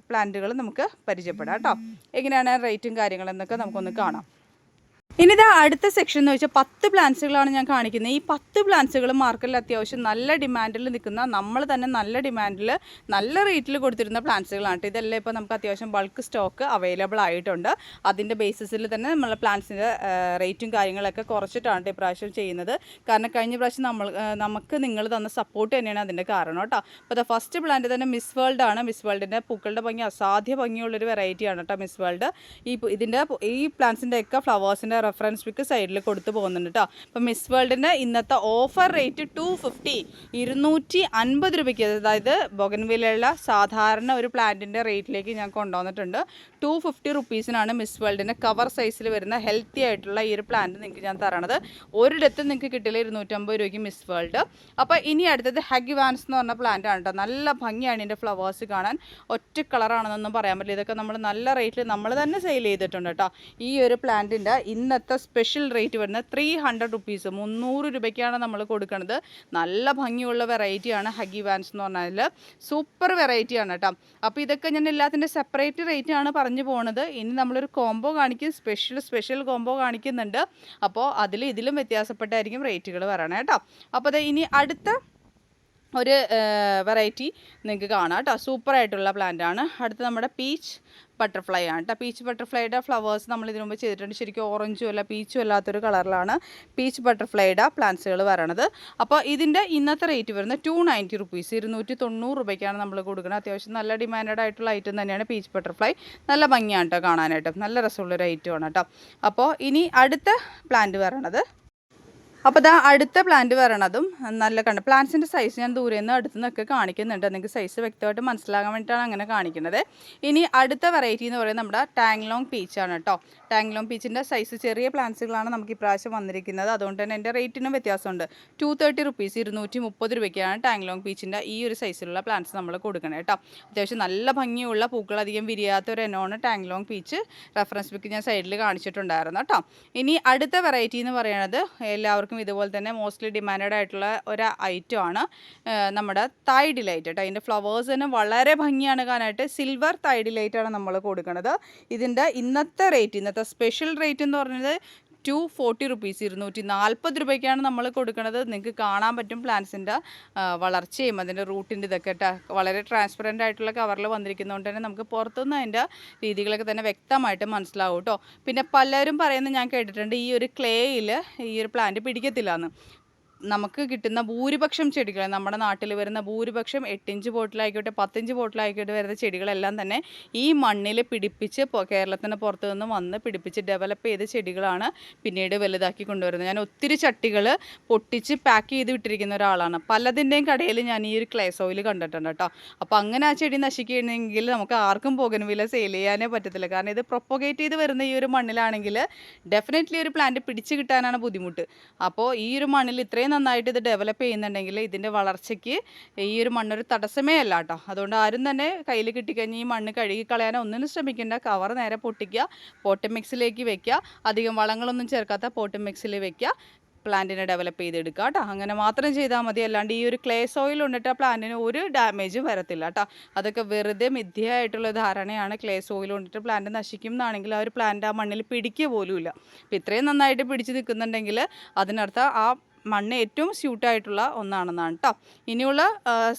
പ്ലാന്റുകളും നമുക്ക് പരിചയപ്പെടാം കേട്ടോ. എങ്ങനെയാണ് റേറ്റും കാര്യങ്ങളെന്നൊക്കെ നമുക്കൊന്ന് കാണാം. ഇനി ഇതാ അടുത്ത സെക്ഷൻ എന്ന് വെച്ചാൽ 10 പ്ലാന്റ്സുകളാണ് ഞാൻ കാണിക്കുന്നത്. ഈ 10 പ്ലാന്റ്സുകൾ മാർക്കറ്റിൽ അത്യാവശ്യം നല്ല ഡിമാൻഡിൽ നിൽക്കുന്ന, നമ്മൾ തന്നെ നല്ല ഡിമാൻഡിൽ നല്ല റേറ്റിൽ കൊടുത്തിരുന്ന പ്ലാന്റ്സുകളാണ്. ഇതെല്ലാം ഇപ്പോൾ നമുക്ക് അത്യാവശ്യം ബൾക്ക് സ്റ്റോക്ക് അവൈലബിൾ ആയിട്ടുണ്ട്. അതിൻ്റെ ബേസിസിൽ തന്നെ നമ്മളെ പ്ലാന്റ്സിൻ്റെ റേറ്റും കാര്യങ്ങളൊക്കെ കുറച്ചിട്ടാണ് ഇപ്രാവശ്യം ചെയ്യുന്നത്. കാരണം കഴിഞ്ഞ പ്രാവശ്യം നമുക്ക് നിങ്ങൾ തന്ന സപ്പോർട്ട് തന്നെയാണ് അതിൻ്റെ കാരണം കേട്ടോ. അപ്പോൾ ഫസ്റ്റ് പ്ലാന്റ് തന്നെ മിസ് വേൾഡ് ആണ്. മിസ് വേൾഡിൻ്റെ പൂക്കളുടെ ഭംഗി അസാധ്യ ഭംഗിയുള്ളൊരു വെറൈറ്റിയാണ് കേട്ടോ മിസ് വേൾഡ്. ഈ പ്ലാന്റ്സിൻ്റെയൊക്കെ ഫ്ലവേഴ്സിൻ്റെ റെഫറൻസ് പിക്ക് സൈഡിൽ കൊടുത്തു പോകുന്നുണ്ട് കേട്ടോ. അപ്പോൾ മിസ് വേൾഡിന് ഇന്നത്തെ ഓഫർ റേറ്റ് 250, 250 രൂപയ്ക്ക്, അതായത് ബൊഗൻവില്ലയുള്ള സാധാരണ ഒരു പ്ലാന്റിൻ്റെ റേറ്റിലേക്ക് ഞാൻ കൊണ്ടുവന്നിട്ടുണ്ട്. 250 റുപ്പീസിനാണ് മിസ് വേൾഡിൻ്റെ കവർ സൈസിൽ വരുന്ന ഹെൽത്തി ആയിട്ടുള്ള ഈ ഒരു പ്ലാന്റ് നിങ്ങൾക്ക് ഞാൻ തരണത്. ഒരിടത്തും നിങ്ങൾക്ക് കിട്ടില്ല 250 രൂപയ്ക്ക് മിസ് വേൾഡ്. അപ്പോൾ ഇനി അടുത്തത് ഹഗിവാൻസ് എന്ന് പറഞ്ഞ പ്ലാന്റ് ആണ് കേട്ടോ. നല്ല ഭംഗിയാണ് ഇതിൻ്റെ ഫ്ലവേഴ്സ് കാണാൻ. ഒറ്റ കളറാണെന്നൊന്നും പറയാൻ പറ്റില്ല. ഇതൊക്കെ നമ്മൾ നല്ല റേറ്റിൽ നമ്മൾ തന്നെ സെയിൽ ചെയ്തിട്ടുണ്ട് കേട്ടോ. ഈ ഒരു പ്ലാന്റിൻ്റെ ഇന്നത്തെ സ്പെഷ്യൽ റേറ്റ് വരുന്നത് 300 റുപ്പീസ്, 300 രൂപയ്ക്കാണ് നമ്മൾ കൊടുക്കുന്നത്. നല്ല ഭംഗിയുള്ള വെറൈറ്റിയാണ് ഹഗിവാൻസ് എന്ന് പറഞ്ഞാൽ. സൂപ്പർ വെറൈറ്റിയാണ് കേട്ടോ. അപ്പോൾ ഇതൊക്കെ ഞാൻ എല്ലാത്തിൻ്റെ സെപ്പറേറ്റ് റേറ്റ് ആണ് പറഞ്ഞു പോകുന്നത്. ഇനി നമ്മളൊരു കോംബോ കാണിക്കും, സ്പെഷ്യൽ കോംബോ കാണിക്കുന്നുണ്ട്. അപ്പോൾ ഇതിലും വ്യത്യാസപ്പെട്ടായിരിക്കും റേറ്റുകൾ വരണം കേട്ടോ. അപ്പോൾ ഇനി അടുത്ത ഒരു വെറൈറ്റി നിങ്ങൾക്ക് കാണാം കേട്ടോ. സൂപ്പറായിട്ടുള്ള പ്ലാന്റ് ആണ്. അടുത്ത് നമ്മുടെ പീച്ച് ബട്ടർഫ്ലൈ ആണ് കേട്ടോ. പീച്ച് ബട്ടർഫ്ലൈയുടെ ഫ്ലവേഴ്സ് നമ്മൾ ഇതിനു മുമ്പ് ചെയ്തിട്ടുണ്ട്. ശരിക്കും ഓറഞ്ചും അല്ല പീച്ചും അല്ലാത്തൊരു കളറിലാണ് പീച്ച് ബട്ടർഫ്ലൈയുടെ പ്ലാന്റ്സുകൾ വരണത്. അപ്പോൾ ഇതിൻ്റെ ഇന്നത്തെ റേറ്റ് വരുന്നത് 290 റുപ്പീസ്, 290 രൂപയ്ക്കാണ് നമ്മൾ കൊടുക്കുന്നത്. അത്യാവശ്യം നല്ല ഡിമാൻഡഡ് ആയിട്ടുള്ള ഐറ്റം തന്നെയാണ് പീച്ച് ബട്ടർഫ്ലൈ. നല്ല ഭംഗിയാണ് കേട്ടോ കാണാനായിട്ട്, നല്ല രസമുള്ളൊരു ഐറ്റമാണ് കേട്ടോ. അപ്പോൾ ഇനി അടുത്ത പ്ലാന്റ് വരണത്, അപ്പോൾ അടുത്ത പ്ലാന്റ് വരണതും നല്ല പ്ലാന്റ്സിൻ്റെ സൈസ് ഞാൻ ദൂരെ നിന്ന് അടുത്ത് നിന്നൊക്കെ കാണിക്കുന്നുണ്ട്. നിങ്ങൾക്ക് സൈസ് വ്യക്തമായിട്ട് മനസ്സിലാകാൻ വേണ്ടിയിട്ടാണ് അങ്ങനെ കാണിക്കുന്നത്. ഇനി അടുത്ത വെറൈറ്റി എന്ന് പറയുന്നത് നമ്മുടെ ടാങ്ലോങ് പീച്ചാണ് കേട്ടോ. ടാങ്ലോങ് പീച്ചിൻ്റെ സൈസ് ചെറിയ പ്ലാന്റ്സുകളാണ് നമുക്ക് ഇപ്രാവശ്യം വന്നിരിക്കുന്നത്. അതുകൊണ്ട് തന്നെ എൻ്റെ റേറ്റിനും വ്യത്യാസമുണ്ട്. 230 റുപ്പീസ്, 230 രൂപയ്ക്കാണ് ടാങ്ലോങ് പീച്ചിൻ്റെ ഈ ഒരു സൈസിലുള്ള പ്ലാന്റ്സ് നമ്മൾ കൊടുക്കണം കേട്ടോ. അത്യാവശ്യം നല്ല ഭംഗിയുള്ള പൂക്കൾ അധികം വിരിയാത്ത ഒരു ഇനമാണ് ടാങ്ലോങ് പീച്ച്. റെഫറൻസ് ബുക്ക് ഞാൻ സൈഡിൽ കാണിച്ചിട്ടുണ്ടായിരുന്നു കേട്ടോ. ഇനി അടുത്ത വെറൈറ്റി എന്ന് പറയുന്നത് എല്ലാവർക്കും ഇതുപോലെ തന്നെ മോസ്റ്റ്ലി ഡിമാൻഡഡ് ആയിട്ടുള്ള ഒരു ഐറ്റം ആണ് നമ്മുടെ തായ് ഡിലൈറ്റ് കേട്ടോ. ഇതിൻ്റെ ഫ്ലവേഴ്സ് തന്നെ വളരെ ഭംഗിയാണ് കാണാനായിട്ട്. സിൽവർ തായ് ഡിലൈറ്റ് ആണ് നമ്മൾ കൊടുക്കുന്നത്. ഇതിൻ്റെ ഇന്നത്തെ സ്പെഷ്യൽ റേറ്റ് എന്ന് പറയുന്നത് 240 റുപ്പീസ്, 240 രൂപയ്ക്കാണ് നമ്മൾ കൊടുക്കുന്നത്. നിങ്ങൾക്ക് കാണാൻ പറ്റും പ്ലാന്റ്സിൻ്റെ വളർച്ചയും അതിൻ്റെ റൂട്ടിൻ്റെ ഇതൊക്കെ വളരെ ട്രാൻസ്പെറൻ്റ് ആയിട്ടുള്ള കവറിൽ വന്നിരിക്കുന്നതുകൊണ്ട് തന്നെ നമുക്ക് പുറത്തുനിന്ന് അതിൻ്റെ രീതികളൊക്കെ തന്നെ വ്യക്തമായിട്ട് മനസ്സിലാവും കേട്ടോ. പിന്നെ പലരും പറയുന്നത് ഞാൻ കേട്ടിട്ടുണ്ട്, ഈ ഒരു ക്ലേയിൽ ഈ ഒരു പ്ലാന്റ് പിടിക്കത്തില്ല എന്ന്. നമുക്ക് കിട്ടുന്ന ഭൂരിപക്ഷം ചെടികൾ, നമ്മുടെ നാട്ടിൽ വരുന്ന ഭൂരിപക്ഷം 8 ഇഞ്ച് ബോട്ടിലായിക്കോട്ടെ 10 ഇഞ്ച് ബോട്ടിലായിക്കോട്ടെ വരുന്ന ചെടികളെല്ലാം തന്നെ ഈ മണ്ണിൽ പിടിപ്പിച്ച് കേരളത്തിന് പുറത്തു നിന്ന് വന്ന് പിടിപ്പിച്ച് ഡെവലപ്പ് ചെയ്ത ചെടികളാണ് പിന്നീട് വലുതാക്കി കൊണ്ടുവരുന്നത്. ഞാൻ ഒത്തിരി ചട്ടികൾ പൊട്ടിച്ച് പാക്ക് ചെയ്ത് വിട്ടിരിക്കുന്ന ഒരാളാണ്. പലതിൻ്റെയും കടയിൽ ഞാൻ ഈ ഒരു ക്ലേ സോയിൽ കണ്ടിട്ടുണ്ട് കേട്ടോ. അപ്പോൾ അങ്ങനെ ആ ചെടി നശിക്കുകയാണെങ്കിൽ നമുക്ക് ആർക്കും ബൊഗൻവില്ല സെയിൽ ചെയ്യാനേ പറ്റത്തില്ല. കാരണം ഇത് പ്രൊപ്പഗേറ്റ് ചെയ്ത് വരുന്ന ഈ ഒരു മണ്ണിലാണെങ്കിൽ ഡെഫിനറ്റ്ലി ഒരു പ്ലാന്റ് പിടിച്ച് കിട്ടാനാണ് ബുദ്ധിമുട്ട്. അപ്പോൾ ഈ ഒരു മണ്ണിൽ ഇത്രയും നന്നായിട്ട് ഇത് ഡെവലപ്പ് ചെയ്യുന്നുണ്ടെങ്കിൽ ഇതിൻ്റെ വളർച്ചയ്ക്ക് ഈ ഒരു മണ്ണൊരു തടസ്സമേ അല്ല കേട്ടോ. അതുകൊണ്ട് ആരും തന്നെ കയ്യിൽ കിട്ടിക്കഴിഞ്ഞ് ഈ മണ്ണ് കഴുകി കളയാനോ ഒന്നിനും ശ്രമിക്കേണ്ട. കവർ നേരെ പൊട്ടിക്കുക, പോട്ട് മിക്സിലേക്ക് വെക്കുക, അധികം വളങ്ങളൊന്നും ചേർക്കാത്ത പോട്ട് മിക്സിൽ വെക്കുക, പ്ലാന്റിനെ ഡെവലപ്പ് ചെയ്തെടുക്കുക കേട്ടോ. അങ്ങനെ മാത്രം ചെയ്താൽ മതി. അല്ലാണ്ട് ഈ ഒരു ക്ലേ സോയിൽ കൊണ്ടിട്ട് ആ പ്ലാന്റിന് ഒരു ഡാമേജും വരത്തില്ല കേട്ടോ. അതൊക്കെ വെറുതെ മിഥ്യയായിട്ടുള്ള ധാരണയാണ്. ക്ലേ സോയിൽ കൊണ്ടിട്ട് പ്ലാന്റ് നശിക്കും എന്നാണെങ്കിൽ ആ ഒരു പ്ലാന്റ് ആ മണ്ണിൽ പിടിക്കുക പോലുമില്ല. അപ്പോൾ ഇത്രയും നന്നായിട്ട് പിടിച്ച് നിൽക്കുന്നുണ്ടെങ്കിൽ അതിനർത്ഥം ആ മണ്ണ് ഏറ്റവും സ്യൂട്ടായിട്ടുള്ള ഒന്നാണെന്നാണ് കേട്ടോ. ഇനിയുള്ള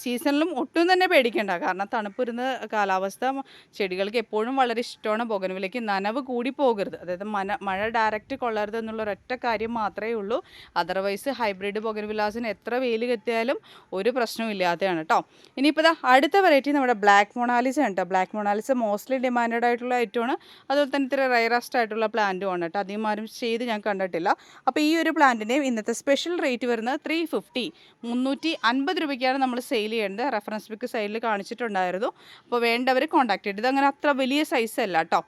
സീസണിലും ഒട്ടും തന്നെ പേടിക്കേണ്ട. കാരണം തണുപ്പിരുന്ന കാലാവസ്ഥ ചെടികൾക്ക് എപ്പോഴും വളരെ ഇഷ്ടമാണ്. ബൊഗൻവില്ലയ്ക്ക് നനവ് കൂടി പോകരുത്, അതായത് മഴ ഡയറക്റ്റ് കൊള്ളരുത് എന്നുള്ള ഒരൊറ്റ കാര്യം മാത്രമേ ഉള്ളൂ. അതർവൈസ് ഹൈബ്രിഡ് ബൊഗൻവില്ലാസിന് എത്ര വെയിൽ കെത്തിയാലും ഒരു പ്രശ്നവും ഇല്ലാത്തതാണ് കേട്ടോ. ഇനിയിപ്പോൾ അടുത്ത വെറൈറ്റി നമ്മുടെ ബ്ലാക്ക് മൊണാലിസ ആണ് കേട്ടോ. ബ്ലാക്ക് മൊണാലിസ മോസ്റ്റ്ലി ഡിമാൻഡഡ് ആയിട്ടുള്ള ഐറ്റമാണ്. അതുപോലെ തന്നെ ഇത്ര റയറസ്റ്റ് ആയിട്ടുള്ള പ്ലാന്റുമാണ് കേട്ടോ. അധികം ആരും ചെയ്ത് ഞാൻ കണ്ടിട്ടില്ല. അപ്പോൾ ഈ ഒരു പ്ലാന്റിൻ്റെയും ഇന്നത്തെ സ്പെഷ്യൽ റേറ്റ് വരുന്നത് 350, 350 രൂപയ്ക്കാണ് നമ്മൾ സെയിൽ ചെയ്യേണ്ടത്. റെഫറൻസ് ബുക്ക് സൈഡിൽ കാണിച്ചിട്ടുണ്ടായിരുന്നു. അപ്പോൾ വേണ്ടവർ കോൺടാക്ട് ചെയ്ത്. ഇതങ്ങനെ അത്ര വലിയ സൈസ് അല്ല കേട്ടോ.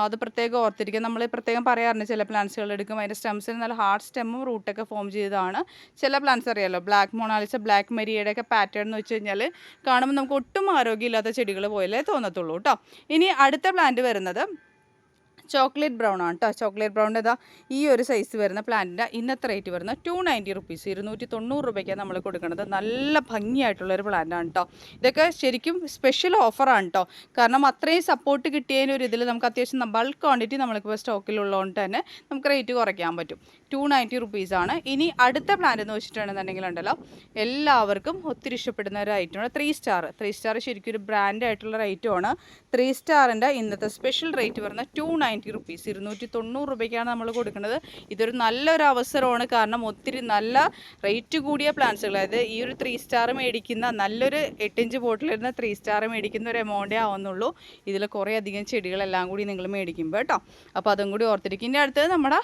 അത് പ്രത്യേകം ഓർത്തിരിക്കുക. നമ്മൾ പ്രത്യേകം പറയാറുണ്ട് ചില പ്ലാന്റ്സുകൾ എടുക്കും അതിൻ്റെ സ്റ്റെംസിന് നല്ല ഹാർഡ് സ്റ്റെമ്മും റൂട്ടൊക്കെ ഫോം ചെയ്തതാണ്. ചില പ്ലാന്റ്സ് അറിയാമല്ലോ, ബ്ലാക്ക് മൊണാലിസ, ബ്ലാക്ക് മെരിയയുടെ ഒക്കെ പാറ്റേൺ എന്ന് വെച്ച് കഴിഞ്ഞാൽ കാണുമ്പോൾ നമുക്ക് ഒട്ടും ആരോഗ്യമില്ലാത്ത ചെടികൾ പോയല്ലേ തോന്നത്തുള്ളൂ കേട്ടോ. ഇനി അടുത്ത പ്ലാന്റ് വരുന്നത് ചോക്ലേറ്റ് ബ്രൗൺ ആണ് കേട്ടോ. ചോക്ലേറ്റ് ബ്രൗണിൻ്റെ ഇതാ ഈ ഒരു സൈസ് വരുന്ന പ്ലാന്റിൻ്റെ ഇന്നത്തെ റേറ്റ് വരുന്നത് 290 റുപ്പീസ്, 290 രൂപയ്ക്കാണ് നമ്മൾ കൊടുക്കുന്നത്. നല്ല ഭംഗിയായിട്ടുള്ളൊരു പ്ലാന്റാണ് കേട്ടോ. ഇതൊക്കെ ശരിക്കും സ്പെഷ്യൽ ഓഫറാണ് കേട്ടോ. കാരണം അത്രയും സപ്പോർട്ട് കിട്ടിയതിന് ഒരു ഇതിൽ നമുക്ക് അത്യാവശ്യം ബൾക്ക് ക്വാണ്ടിറ്റി നമ്മൾക്കിപ്പോൾ സ്റ്റോക്കിലുള്ളതുകൊണ്ട് തന്നെ നമുക്ക് റേറ്റ് കുറയ്ക്കാൻ പറ്റും. 290 റുപ്പീസാണ്. ഇനി അടുത്ത പ്ലാന്റ് എന്ന് വെച്ചിട്ടുണ്ടെന്നുണ്ടെങ്കിലുണ്ടല്ലോ എല്ലാവർക്കും ഒത്തിരി ഇഷ്ടപ്പെടുന്ന ഒരു ഐറ്റമാണ് 3 സ്റ്റാർ. 3 സ്റ്റാർ ശരിക്കും ഒരു ബ്രാൻഡായിട്ടുള്ള റേറ്റുമാണ്. 3 സ്റ്റാറിൻ്റെ ഇന്നത്തെ സ്പെഷ്യൽ റേറ്റ് വരുന്നത് 290 റുപ്പീസ്, 290 രൂപയ്ക്കാണ് നമ്മൾ കൊടുക്കുന്നത്. ഇതൊരു നല്ലൊരു അവസരമാണ്. കാരണം ഒത്തിരി നല്ല റേറ്റ് കൂടിയ പ്ലാന്റ്സുകൾ, അതായത് ഈ ഒരു 3 സ്റ്റാർ മേടിക്കുന്ന നല്ലൊരു 8 ഇഞ്ച് ബോട്ടിലിരുന്ന 3 സ്റ്റാർ മേടിക്കുന്ന ഒരു എമൗണ്ടേ ആവുന്നുള്ളൂ. ഇതിൽ കുറേ അധികം ചെടികളെല്ലാം കൂടി നിങ്ങൾ മേടിക്കുമ്പോൾ കേട്ടോ. അപ്പോൾ അതും കൂടി ഓർത്തിരിക്കും. ഇനി അടുത്തത് നമ്മുടെ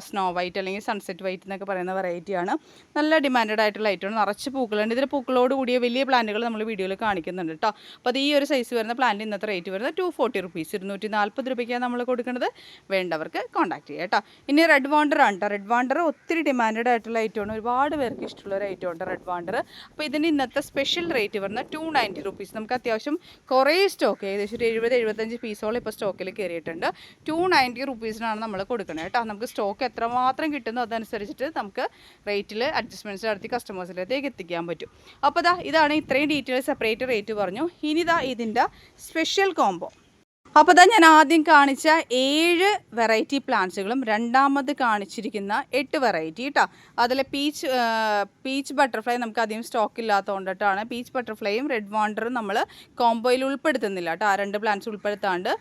സ്നോ വൈറ്റ് അല്ലെങ്കിൽ സൺസെറ്റ് വൈറ്റ് എന്നൊക്കെ പറയുന്ന വെറൈറ്റിയാണ്. നല്ല ഡിമാൻഡഡ് ആയിട്ടുള്ള ഐറ്റമാണ്. നിറച്ച് പൂക്കളുണ്ട്. ഇതിൽ പൂക്കളോട് കൂടിയ വലിയ പ്ലാന്റുകൾ നമ്മൾ വീഡിയോയിൽ കാണിക്കുന്നുണ്ട് കേട്ടോ. അപ്പോൾ അത് ഈ ഒരു സൈസ് വരുന്ന പ്ലാന്റ് ഇന്നത്തെ റേറ്റ് വരുന്നത് 240 റുപ്പീസ്, 240 രൂപയ്ക്കാണ് നമ്മൾ കൊടുക്കുന്നത്. വേണ്ടവർക്ക് കോൺടാക്ട് ചെയ്യാം കേട്ടോ. ഇനി റെഡ് വാണ്ടർ ആണ് കേട്ടോ. റെഡ് വാണ്ടർ ഒത്തിരി ഡിമാൻഡഡ് ആയിട്ടുള്ള ഐറ്റമാണ്. ഒരുപാട് പേർക്ക് ഇഷ്ടമുള്ള ഒരു ഐറ്റമുണ്ട് റെഡ് വാണ്ടർ. അപ്പോൾ ഇതിൻ്റെ ഇന്നത്തെ സ്പെഷ്യൽ റേറ്റ് വരുന്നത് 290 റുപ്പീസ്. നമുക്ക് അത്യാവശ്യം കുറേ സ്റ്റോക്ക്, ഏകദേശം ഒരു 70-75 പീസോളം ഇപ്പോൾ സ്റ്റോക്കിൽ കയറിയിട്ടുണ്ട്. 290 റുപ്പീസിനാണ് നമ്മൾ കൊടുക്കുന്നത് കേട്ടോ. നമുക്ക് സ്റ്റോക്ക് എത്രമാത്രം കിട്ടുന്നു അതനുസരിച്ചിട്ട് നമുക്ക് റേറ്റിൽ അഡ്ജസ്റ്റ്മെൻറ്റ്സ് നടത്തി കസ്റ്റമേഴ്സിലേക്ക് എത്തിക്കാൻ പറ്റും. അപ്പോൾ ഇതാണ് ഇത്രയും ഡീറ്റെയിൽ സെപ്പറേറ്റ് റേറ്റ് പറഞ്ഞു. ഇനി ഇതിൻ്റെ സ്പെഷ്യൽ കോംബോ. അപ്പോൾ ഞാൻ ആദ്യം കാണിച്ച 7 വെറൈറ്റി പ്ലാന്റ്സുകളും രണ്ടാമത് കാണിച്ചിരിക്കുന്ന 8 വെറൈറ്റി കേട്ടോ. അതിൽ പീച്ച് ബട്ടർഫ്ലൈ നമുക്ക് അധികം സ്റ്റോക്ക് ഇല്ലാത്തതുകൊണ്ടിട്ടാണ് പീച്ച് ബട്ടർഫ്ലൈയും റെഡ് വാണ്ടറും നമ്മൾ കോംബോയിൽ ഉൾപ്പെടുത്തുന്നില്ല കേട്ടോ. ആ 2 പ്ലാന്റ്സ് ഉൾപ്പെടുത്താണ്ട്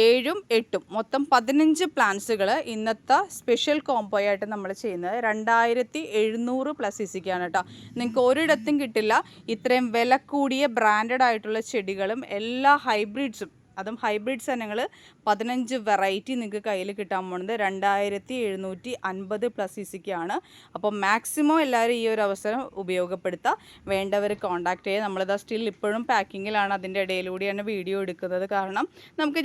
7ഉം 8ഉം മൊത്തം 15 പ്ലാന്റ്സുകൾ ഇന്നത്തെ സ്പെഷ്യൽ കോംബോ ആയിട്ട് നമ്മൾ ചെയ്യുന്നത് 2700 പ്ലസ് ഇസിക്കാണ് കേട്ടോ. നിങ്ങൾക്ക് ഒരിടത്തും കിട്ടില്ല ഇത്രയും വില കൂടിയ ബ്രാൻഡഡ് ആയിട്ടുള്ള ചെടികളും എല്ലാ ഹൈബ്രിഡ്സും, അതും ഹൈബ്രിഡ്സ് ഇനങ്ങൾ 15 വെറൈറ്റി നിങ്ങൾക്ക് കയ്യിൽ കിട്ടാൻ പോകുന്നത് 2750 പ്ലസ് ഇസിക്കാണ്. അപ്പോൾ മാക്സിമം എല്ലാവരും ഈ ഒരു അവസരം ഉപയോഗപ്പെടുത്തുക. വേണ്ടവർ കോൺടാക്ട് ചെയ്യുക. നമ്മളിതാ സ്റ്റിൽ ഇപ്പോഴും പാക്കിങ്ങിലാണ്. അതിൻ്റെ ഇടയിലൂടെയാണ് വീഡിയോ എടുക്കുന്നത്. കാരണം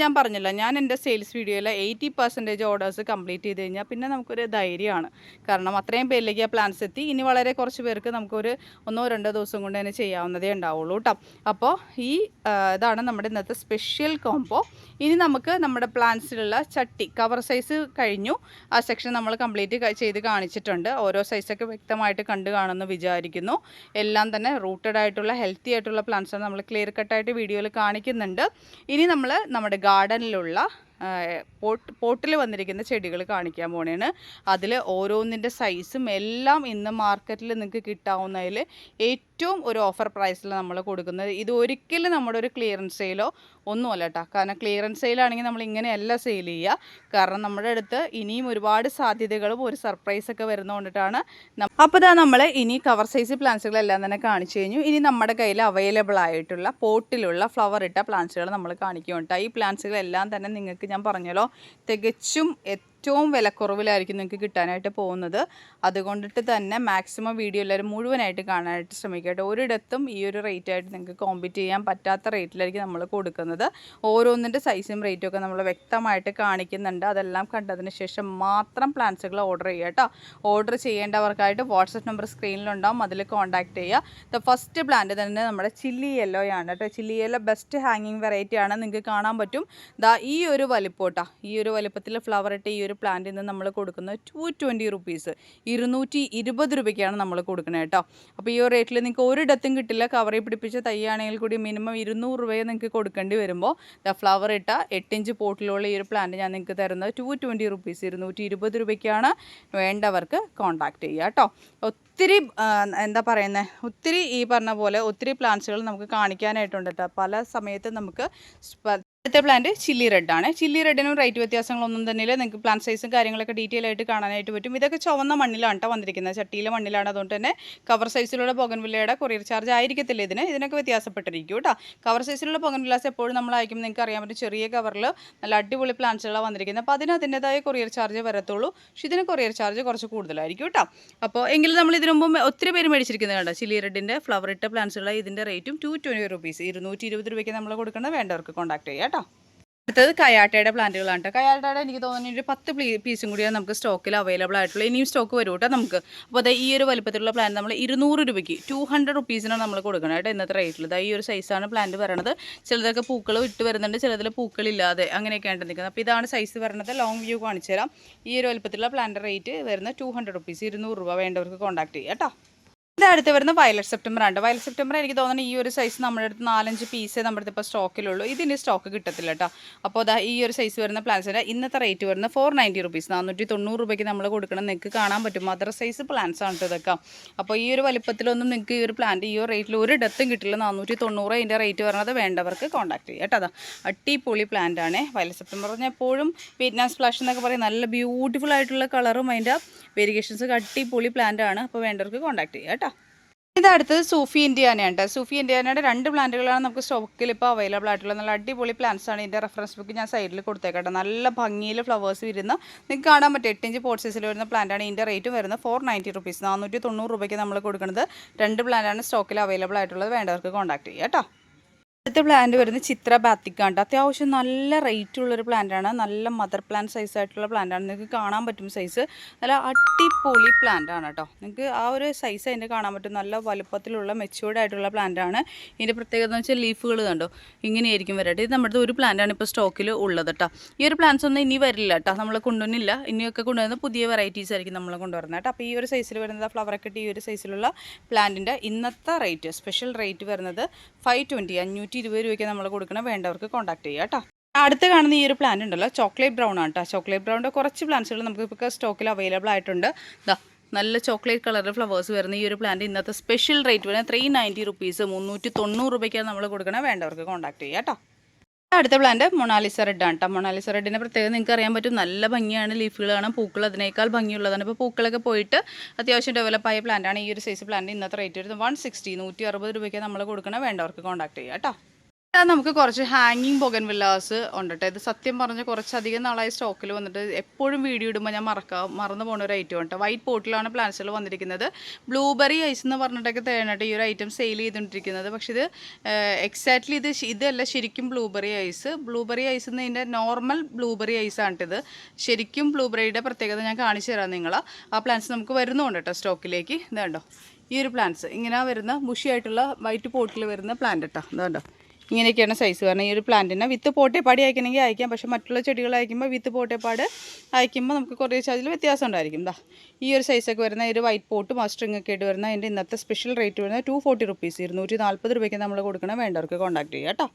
ഞാൻ പറഞ്ഞില്ല, ഞാൻ എൻ്റെ സെയിൽസ് വീഡിയോയിൽ 80% ഓർഡേഴ്സ് കംപ്ലീറ്റ് ചെയ്ത് കഴിഞ്ഞാൽ പിന്നെ നമുക്കൊരു ധൈര്യമാണ്. കാരണം അത്രയും പേരിലേക്ക് ആ പ്ലാൻസ് എത്തി. ഇനി വളരെ കുറച്ച് പേർക്ക് നമുക്കൊരു 1-2 ദിവസം കൊണ്ട് തന്നെ ചെയ്യാവുന്നതേ ഉണ്ടാവുള്ളൂ കേട്ടോ. അപ്പോൾ ഇതാണ് നമ്മുടെ ഇന്നത്തെ സ്പെഷ്യൽ കോംബോ. ഇനി നമുക്ക് നമ്മുടെ പ്ലാന്റ്സിലുള്ള ചട്ടി കവർ സൈസ് കഴിഞ്ഞു. ആ സെക്ഷൻ നമ്മൾ കംപ്ലീറ്റ് ചെയ്ത് കാണിച്ചിട്ടുണ്ട്. ഓരോ സൈസൊക്കെ വ്യക്തമായിട്ട് കണ്ടു കാണുമെന്ന് വിചാരിക്കുന്നു. എല്ലാം തന്നെ റൂട്ടഡ് ആയിട്ടുള്ള ഹെൽത്തി ആയിട്ടുള്ള പ്ലാന്റ്സാണ് നമ്മൾ ക്ലിയർ കട്ടായിട്ട് വീഡിയോയിൽ കാണിക്കുന്നുണ്ട്. ഇനി നമ്മൾ നമ്മുടെ ഗാർഡനിലുള്ള പോട്ടിൽ വന്നിരിക്കുന്ന ചെടികൾ കാണിക്കാൻ പോണേണ്. അതിൽ ഓരോന്നിൻ്റെ സൈസും എല്ലാം ഇന്ന് മാർക്കറ്റിൽ നിങ്ങൾക്ക് കിട്ടാവുന്നതിൽ ഏറ്റവും ഒരു ഓഫർ പ്രൈസിൽ നമ്മൾ കൊടുക്കുന്നത്. ഇത് ഒരിക്കലും നമ്മുടെ ഒരു ക്ലിയറൻസ് സെയിലോ ഒന്നുമല്ല കേട്ടോ. കാരണം ക്ലിയറൻസ് സെയിലാണെങ്കിൽ നമ്മൾ ഇങ്ങനെയല്ല സെയിൽ ചെയ്യുക. കാരണം നമ്മുടെ അടുത്ത് ഇനിയും ഒരുപാട് സാധ്യതകളും ഒരു സർപ്രൈസൊക്കെ വരുന്നതുകൊണ്ടിട്ടാണ്. അപ്പോൾ നമ്മൾ ഇനി കവർ സൈസ് പ്ലാന്റ്സുകളെല്ലാം തന്നെ കാണിച്ചു കഴിഞ്ഞു. ഇനി നമ്മുടെ കയ്യിൽ അവൈലബിൾ ആയിട്ടുള്ള പോട്ടിലുള്ള ഫ്ലവർ ഇട്ട പ്ലാന്റ്സുകൾ നമ്മൾ കാണിക്കുന്നുണ്ട്. ഈ പ്ലാന്റ്സുകളെല്ലാം തന്നെ നിങ്ങൾക്ക് ഞാൻ പറഞ്ഞല്ലോ തികച്ചും ഏറ്റവും വിലക്കുറവിലായിരിക്കും നിങ്ങൾക്ക് കിട്ടാനായിട്ട് പോകുന്നത്. അതുകൊണ്ടിട്ട് തന്നെ മാക്സിമം വീഡിയോ എല്ലാവരും മുഴുവനായിട്ട് കാണാനായിട്ട് ശ്രമിക്കട്ടെ. ഒരിടത്തും ഈ ഒരു റേറ്റായിട്ട് നിങ്ങൾക്ക് കോമ്പീറ്റ് ചെയ്യാൻ പറ്റാത്ത റേറ്റിലായിരിക്കും നമ്മൾ കൊടുക്കുന്നത്. ഓരോന്നിൻ്റെ സൈസും റേറ്റും ഒക്കെ നമ്മൾ വ്യക്തമായിട്ട് കാണിക്കുന്നുണ്ട്. അതെല്ലാം കണ്ടതിന് ശേഷം മാത്രം പ്ലാന്റ്സുകൾ ഓർഡർ ചെയ്യുക കേട്ടോ. ഓർഡർ ചെയ്യേണ്ടവർക്കായിട്ട് വാട്സപ്പ് നമ്പർ സ്ക്രീനിലുണ്ടാവും, അതിൽ കോൺടാക്ട് ചെയ്യുക. ഫസ്റ്റ് പ്ലാന്റ് തന്നെ നമ്മുടെ ചില്ലി യെല്ലോ ആണ് കേട്ടോ. ചില്ലി യെല്ലോ ബെസ്റ്റ് ഹാങ്ങിങ് വെറൈറ്റി ആണ്. നിങ്ങൾക്ക് കാണാൻ പറ്റും ഈ ഒരു വലിപ്പോട്ടാ. ഈ ഒരു വലിപ്പത്തിൽ ഫ്ലവർ ഇട്ട് ഈ ഒരു പ്ലാന്റിൽ നിന്ന് നമ്മൾ കൊടുക്കുന്നത് 220 റുപ്പീസ്, 220 രൂപയ്ക്കാണ് നമ്മൾ കൊടുക്കുന്നത് കേട്ടോ. അപ്പോൾ ഈ ഒരു റേറ്റിൽ നിങ്ങൾക്ക് ഒരിടത്തും കിട്ടില്ല. കവറിൽ പിടിപ്പിച്ച തൈയാണെങ്കിൽ കൂടി മിനിമം 200 രൂപയെ നിങ്ങൾക്ക് കൊടുക്കേണ്ടി വരുമ്പോൾ ഫ്ലവർ ഇട്ട 8 ഇഞ്ച് പോട്ടിലുള്ള ഈ ഒരു പ്ലാന്റ് ഞാൻ നിങ്ങൾക്ക് തരുന്നത് 220 റുപ്പീസ്, 220 രൂപയ്ക്കാണ്. വേണ്ടവർക്ക് കോൺടാക്ട് ചെയ്യുക കേട്ടോ. ഒത്തിരി എന്താ പറയുന്നത്, ഒത്തിരി ഈ പറഞ്ഞ പോലെ ഒത്തിരി പ്ലാന്റ്സുകൾ നമുക്ക് കാണിക്കാനായിട്ടുണ്ട് കേട്ടോ. പല സമയത്തും നമുക്ക് അടുത്ത പ്ലാന്റ് ചില്ലി റെഡാണ്. ചില്ലി റെഡിനും റേറ്റ് വ്യത്യാസങ്ങളൊന്നും തന്നെയില്ല. നിങ്ങൾക്ക് പ്ലാന്റ് സൈസും കാര്യങ്ങളൊക്കെ ഡീറ്റെയിൽ ആയിട്ട് കാണാനായിട്ട് പറ്റും. ഇതൊക്കെ ചുവന്ന മണ്ണിലാണ് കേട്ടോ വന്നിരിക്കുന്നത്, ചട്ടിയിലെ മണ്ണിലാണ്. അതുകൊണ്ട് തന്നെ കവർ സൈസിലുള്ള ബോഗൺവില്ലയുടെ കൊറിയർ ചാർജ് ആയിരിക്കത്തില്ല ഇതിനൊക്കെ വ്യത്യാസപ്പെട്ടിരിക്കും കേട്ടോ. കവർ സൈസിലുള്ള ബോഗൺവില്ലാസ് എപ്പോഴും നമ്മൾ അയക്കുമ്പോൾ നിങ്ങൾക്ക് അറിയാൻ പറ്റും ചെറിയ കവറിൽ നല്ല അടിപൊളി പ്ലാന്റ്സുകളാണ് വന്നിരിക്കുന്നത്. അപ്പോൾ അതിൻ്റെതായ കൊറിയർ ചാർജ് വരത്തുള്ളൂ. പക്ഷേ ഇതിന് കൊറിയർ ചാർജ് കുറച്ച് കൂടുതലായിരിക്കും കേട്ടോ. അപ്പോൾ എങ്കിലും നമ്മൾ ഇതിനു മുമ്പ് ഒത്തിരി പേര് മേടിച്ചിരിക്കുന്നത് കേട്ടോ. ചില്ലി റെഡിൻ്റെ ഫ്ലവർ ഇട്ട പ്ലാന്റ്സുള്ള ഇതിൻ്റെ റേറ്റും 220 റുപ്പീസ്, 220 രൂപയ്ക്ക് നമ്മൾ കൊടുക്കുന്നത്. വേണ്ടവർക്ക് കോൺടാക്ട് ചെയ്യാം കേട്ടോ. അടുത്തത് കയാട്ടയുടെ പ്ലാന്റുകളാണ് കേട്ടോ. കയാട്ടയുടെ എനിക്ക് തോന്നുന്നു ഒരു 10 പീസും കൂടിയാണ് നമുക്ക് സ്റ്റോക്കിൽ അവൈലബിൾ ആയിട്ടുള്ളത്. ഇനിയും സ്റ്റോക്ക് വരും കേട്ടോ നമുക്ക്. അപ്പോൾ അത് ഈ ഒരു വലുപ്പത്തിലുള്ള പ്ലാന്റ് നമ്മൾ 200 രൂപയ്ക്ക് 200 റുപ്പീസിനാണ് നമ്മൾ കൊടുക്കണം കേട്ടോ ഇന്നത്തെ റേറ്റിൽ. ഈ ഒരു സൈസാണ് പ്ലാന്റ് വരണത്. ചിലതൊക്കെ പൂക്കൾ ഇട്ട് വരുന്നുണ്ട്, ചിലതിൽ പൂക്കളില്ലാതെ അങ്ങനെയൊക്കെയാണ് നിൽക്കുന്നത്. അപ്പോൾ ഇതാണ് സൈസ് വരണത്. ലോങ് വ്യൂ കാണിച്ചു തരാം. ഈ ഒരു വലുപ്പത്തിലുള്ള പ്ലാന്റ് റേറ്റ് വരുന്നത് 200 റുപ്പീസ്, 200 രൂപ. വേണ്ടവർക്ക് കോൺടാക്ട് ചെയ്യാം കേട്ടോ. ഇത് അടുത്ത് വരുന്ന വയലറ്റ് സെപ്റ്റംബർ ആണ്. വയലറ്റ് സെപ്റ്റംബർ എനിക്ക് തോന്നുന്നു ഈ ഒരു സൈസ് നമ്മുടെ അടുത്ത് 4-5 പീസേ നമ്മുടെ അടുത്ത് ഇപ്പോൾ സ്റ്റോക്കിലുള്ളൂ. ഇതിൻ്റെ സ്റ്റോക്ക് കിട്ടത്തില്ല കേട്ടോ. അപ്പോൾ അതാ ഈ ഒരു സൈസ് വരുന്ന പ്ലാന്റ്സിൻ്റെ ഇന്നത്തെ റേറ്റ് വരുന്നത് 490 റുപ്പീസ്, 490 രൂപയ്ക്ക് നമ്മൾ കൊടുക്കണം. നിങ്ങൾക്ക് കാണാൻ പറ്റും മദർ സൈസ് പ്ലാന്റ്സ് ആണ് ഇതൊക്കെ. അപ്പോൾ ഈ ഒരു വലിപ്പത്തിലൊന്നും നിങ്ങൾക്ക് ഈ ഒരു പ്ലാന്റ് ഈ ഒരു റേറ്റിൽ ഒരു ഡത്തും കിട്ടില്ല. 490 ഇതിൻ്റെ റേറ്റ് വരുന്നത്. വേണ്ടവർക്ക് കോൺടാക്ട് ചെയ്യാം കേട്ടോ. അതാ അടിപൊളി പ്ലാന്റ് ആണ് വയലറ്റ് സെപ്റ്റംബർ. പറഞ്ഞാൽ എപ്പോഴും വിയറ്റ്നാം സ്പ്ലാഷ് എന്നൊക്കെ പറയും. നല്ല ബ്യൂട്ടിഫുൾ ആയിട്ടുള്ള കളറും അതിൻ്റെ വേരിയേഷൻസ് അടിപൊളി പ്ലാന്റ് ആണ്. അപ്പോൾ വേണ്ടവർക്ക് കോൺടാക്ട് ചെയ്യാം കേട്ടോ. ഇത് അടുത്തത് സൂഫി ഇന്ത്യാനയാണ് കേട്ടോ. സൂഫി ഇന്ത്യാനയുടെ 2 പ്ലാന്റുകളാണ് നമുക്ക് സ്റ്റോക്കിൽ ഇപ്പോൾ അവൈലബിൾ ആയിട്ടുള്ളത്. നല്ല അടിപൊളി പ്ലാന്റ്സ് ആണ്. ഇതിൻ്റെ റെഫറൻസ് ബുക്ക് ഞാൻ സൈഡിൽ കൊടുത്തേക്കട്ടെ. നല്ല ഭംഗിയിൽ ഫ്ലവേഴ്സ് വരുന്ന നിങ്ങൾക്ക് കാണാൻ പറ്റും 8 ഇഞ്ച് പോട്ട് സൈസിൽ വരുന്ന പ്ലാന്റാണ്. ഇതിൻ്റെ റേറ്റ് വരുന്നത് 490 റുപ്പീസ്, 490 രൂപയ്ക്ക് നമ്മൾ കൊടുക്കുന്നത്. 2 പ്ലാന്റാണ് സ്റ്റോക്കിൽ അവൈലബിൾ ആയിട്ടുള്ളത്. വേണ്ടവർക്ക് കോൺടാക്ട് ചെയ്യാം കേട്ടോ. അടുത്ത പ്ലാന്റ് വരുന്നത് ചിത്ര ബാത്തിക്കാണ്. അത്യാവശ്യം നല്ല റേറ്റ് ഉള്ളൊരു പ്ലാന്റാണ്. നല്ല മദർ പ്ലാന്റ് സൈസ് ആയിട്ടുള്ള പ്ലാന്റാണ്. നിങ്ങൾക്ക് കാണാൻ പറ്റും സൈസ്. നല്ല അടിപൊളി പ്ലാന്റ് ആണ് കേട്ടോ. നിങ്ങൾക്ക് ആ ഒരു സൈസ് അതിൻ്റെ കാണാൻ പറ്റും. നല്ല വലുപ്പത്തിലുള്ള മെച്യൂർഡ് ആയിട്ടുള്ള പ്ലാന്റാണ്. ഇതിൻ്റെ പ്രത്യേകത എന്ന് വെച്ചാൽ ലീഫുകൾ കണ്ടോ ഇങ്ങനെയായിരിക്കും വരട്ടെ. ഇത് നമ്മുടെ ഒരു പ്ലാന്റാണ് ഇപ്പോൾ സ്റ്റോക്കിൽ ഉള്ളത് കേട്ടോ. ഈ ഒരു പ്ലാന്റ്സ് ഒന്നും ഇനി വരില്ല കേട്ടോ. നമ്മൾ കൊണ്ടുവന്നില്ല. ഇനിയൊക്കെ കൊണ്ടുവരുന്ന പുതിയ വെറൈറ്റീസ് ആയിരിക്കും നമ്മൾ കൊണ്ടുവരുന്നത് കേട്ടോ. അപ്പോൾ ഈ ഒരു സൈസിൽ വരുന്നത് ഫ്ലവറൊക്കെ ഇട്ട് ഈ ഒരു സൈസിലുള്ള പ്ലാന്റിൻ്റെ ഇന്നത്തെ റേറ്റ് സ്പെഷ്യൽ റേറ്റ് വരുന്നത് 520 രൂപയ്ക്ക് നമ്മൾ കൊടുക്കണം. വേണ്ടവർക്ക് കോൺടാക്ട് ചെയ്യുക കേട്ടോ. അടുത്ത് കാണുന്ന ഈ ഒരു പ്ലാന്റ് ഉണ്ടല്ലോ ചോക്ലേറ്റ് ബ്രൗൺ ആണ് കേട്ടോ. ചോക്ലേറ്റ് ബ്രൗണിൻ്റെ കുറച്ച് പ്ലാന്റ്സുകൾ നമുക്ക് ഇപ്പോൾ സ്റ്റോക്കിൽ അവൈലബിൾ ആയിട്ടുണ്ട്. ഇതാ നല്ല ചോക്ലേറ്റ് കളറിൽ ഫ്ലവേഴ്സ് വരുന്ന ഈ ഒരു പ്ലാന്റ് ഇന്നത്തെ സ്പെഷ്യൽ റേറ്റ് വരുന്നത് 390 റുപ്പീസ്, 390 രൂപയ്ക്കാണ് നമ്മൾ കൊടുക്കണം. വേണ്ടവർക്ക് കോൺടാക്ട് ചെയ്യുക കേട്ടോ. അടുത്ത പ്ലാന്റ് മൊണാലിസ റെഡ് ആണ് കേട്ടോ. മൊണാലിസ റെഡിൻ്റെ പ്രത്യേകത നിങ്ങൾക്ക് അറിയാൻ പറ്റും. നല്ല ഭംഗിയാണ്. ലീഫുകൾ കാണാം, പൂക്കൾ അതിനേക്കാൾ ഭംഗിയുള്ളതാണ്. ഇപ്പോൾ പൂക്കളൊക്കെ പോയിട്ട് അത്യാവശ്യം ഡെവലപ്പായ പ്ലാന്റാണ്. ഈ ഒരു സൈസ് പ്ലാന്റ് ഇന്നത്തെ റേറ്റ് വരുന്നത് 160, 160 രൂപയ്ക്ക് നമ്മൾ കൊടുക്കണം. വേണ്ടവർക്ക് കോൺടാക്ട് ചെയ്യുക കേട്ടോ. നമുക്ക് കുറച്ച് ഹാങ്ങിങ് ബൊഗൻവില്ലാസ് ഉണ്ട് കേട്ടോ. ഇത് സത്യം പറഞ്ഞാൽ കുറച്ചധികം നാളായി സ്റ്റോക്കിൽ വന്നിട്ട് എപ്പോഴും വീഡിയോ ഇടുമ്പോൾ ഞാൻ മറന്നു പോകുന്ന ഒരു ഐറ്റം ഉണ്ട്. വൈറ്റ് പോട്ടിലാണ് പ്ലാന്റ്സുകൾ വന്നിരിക്കുന്നത്. ബ്ലൂബെറി ഐസ് എന്ന് പറഞ്ഞിട്ടൊക്കെ തേനായിട്ട് ഈ ഒരു ഐറ്റം സെയിൽ ചെയ്തുകൊണ്ടിരിക്കുന്നത്. പക്ഷേ ഇത് എക്സാക്ട്ലി ഇതല്ല ശരിക്കും ബ്ലൂബെറി ഐസ്. ബ്ലൂബെറി ഐസ് എന്നതിൻ്റെ നോർമൽ ബ്ലൂബെറി ഐസാണിത്. ശരിക്കും ബ്ലൂബെറിയുടെ പ്രത്യേകത ഞാൻ കാണിച്ചു തരാം നിങ്ങൾ. ആ പ്ലാന്റ്സ് നമുക്ക് വരുന്നുണ്ട് കേട്ടോ സ്റ്റോക്കിലേക്ക്. ഇതുണ്ടോ ഈ ഒരു പ്ലാന്റ്സ് ഇങ്ങനെ വരുന്ന ബുഷിയായിട്ടുള്ള വൈറ്റ് പോട്ടിൽ വരുന്ന പ്ലാന്റ് കേട്ടോ. ഇതുണ്ടോ ഇങ്ങനെയൊക്കെയാണ് സൈസ് വരുന്നത്. ഈ ഒരു പ്ലാന്റിന് വിത്ത് പോട്ടേപ്പാടി അയക്കണമെങ്കിൽ അയക്കാം. പക്ഷേ മറ്റുള്ള ചെടികൾ അയക്കുമ്പോൾ വിത്ത് പോട്ടേപ്പാട് അയക്കുമ്പോൾ നമുക്ക് കുറച്ച് അതിൽ വ്യത്യാസം ഉണ്ടായിരിക്കും. ദാ ഈ ഒരു സൈസൊക്കെ വരുന്ന ഒരു വൈറ്റ് പോട്ടും ആ സ്ട്രിങ് ഒക്കെ ആയിട്ട് വരുന്ന അതിൻ്റെ ഇന്നത്തെ സ്പെഷ്യൽ റേറ്റ് വരുന്നത് 240 റുപ്പീസ്, 240 രൂപയ്ക്ക് നമ്മൾ കൊടുക്കണം. വേണ്ടവർക്ക് കോൺടാക്ട് ചെയ്യുക കേട്ടോ.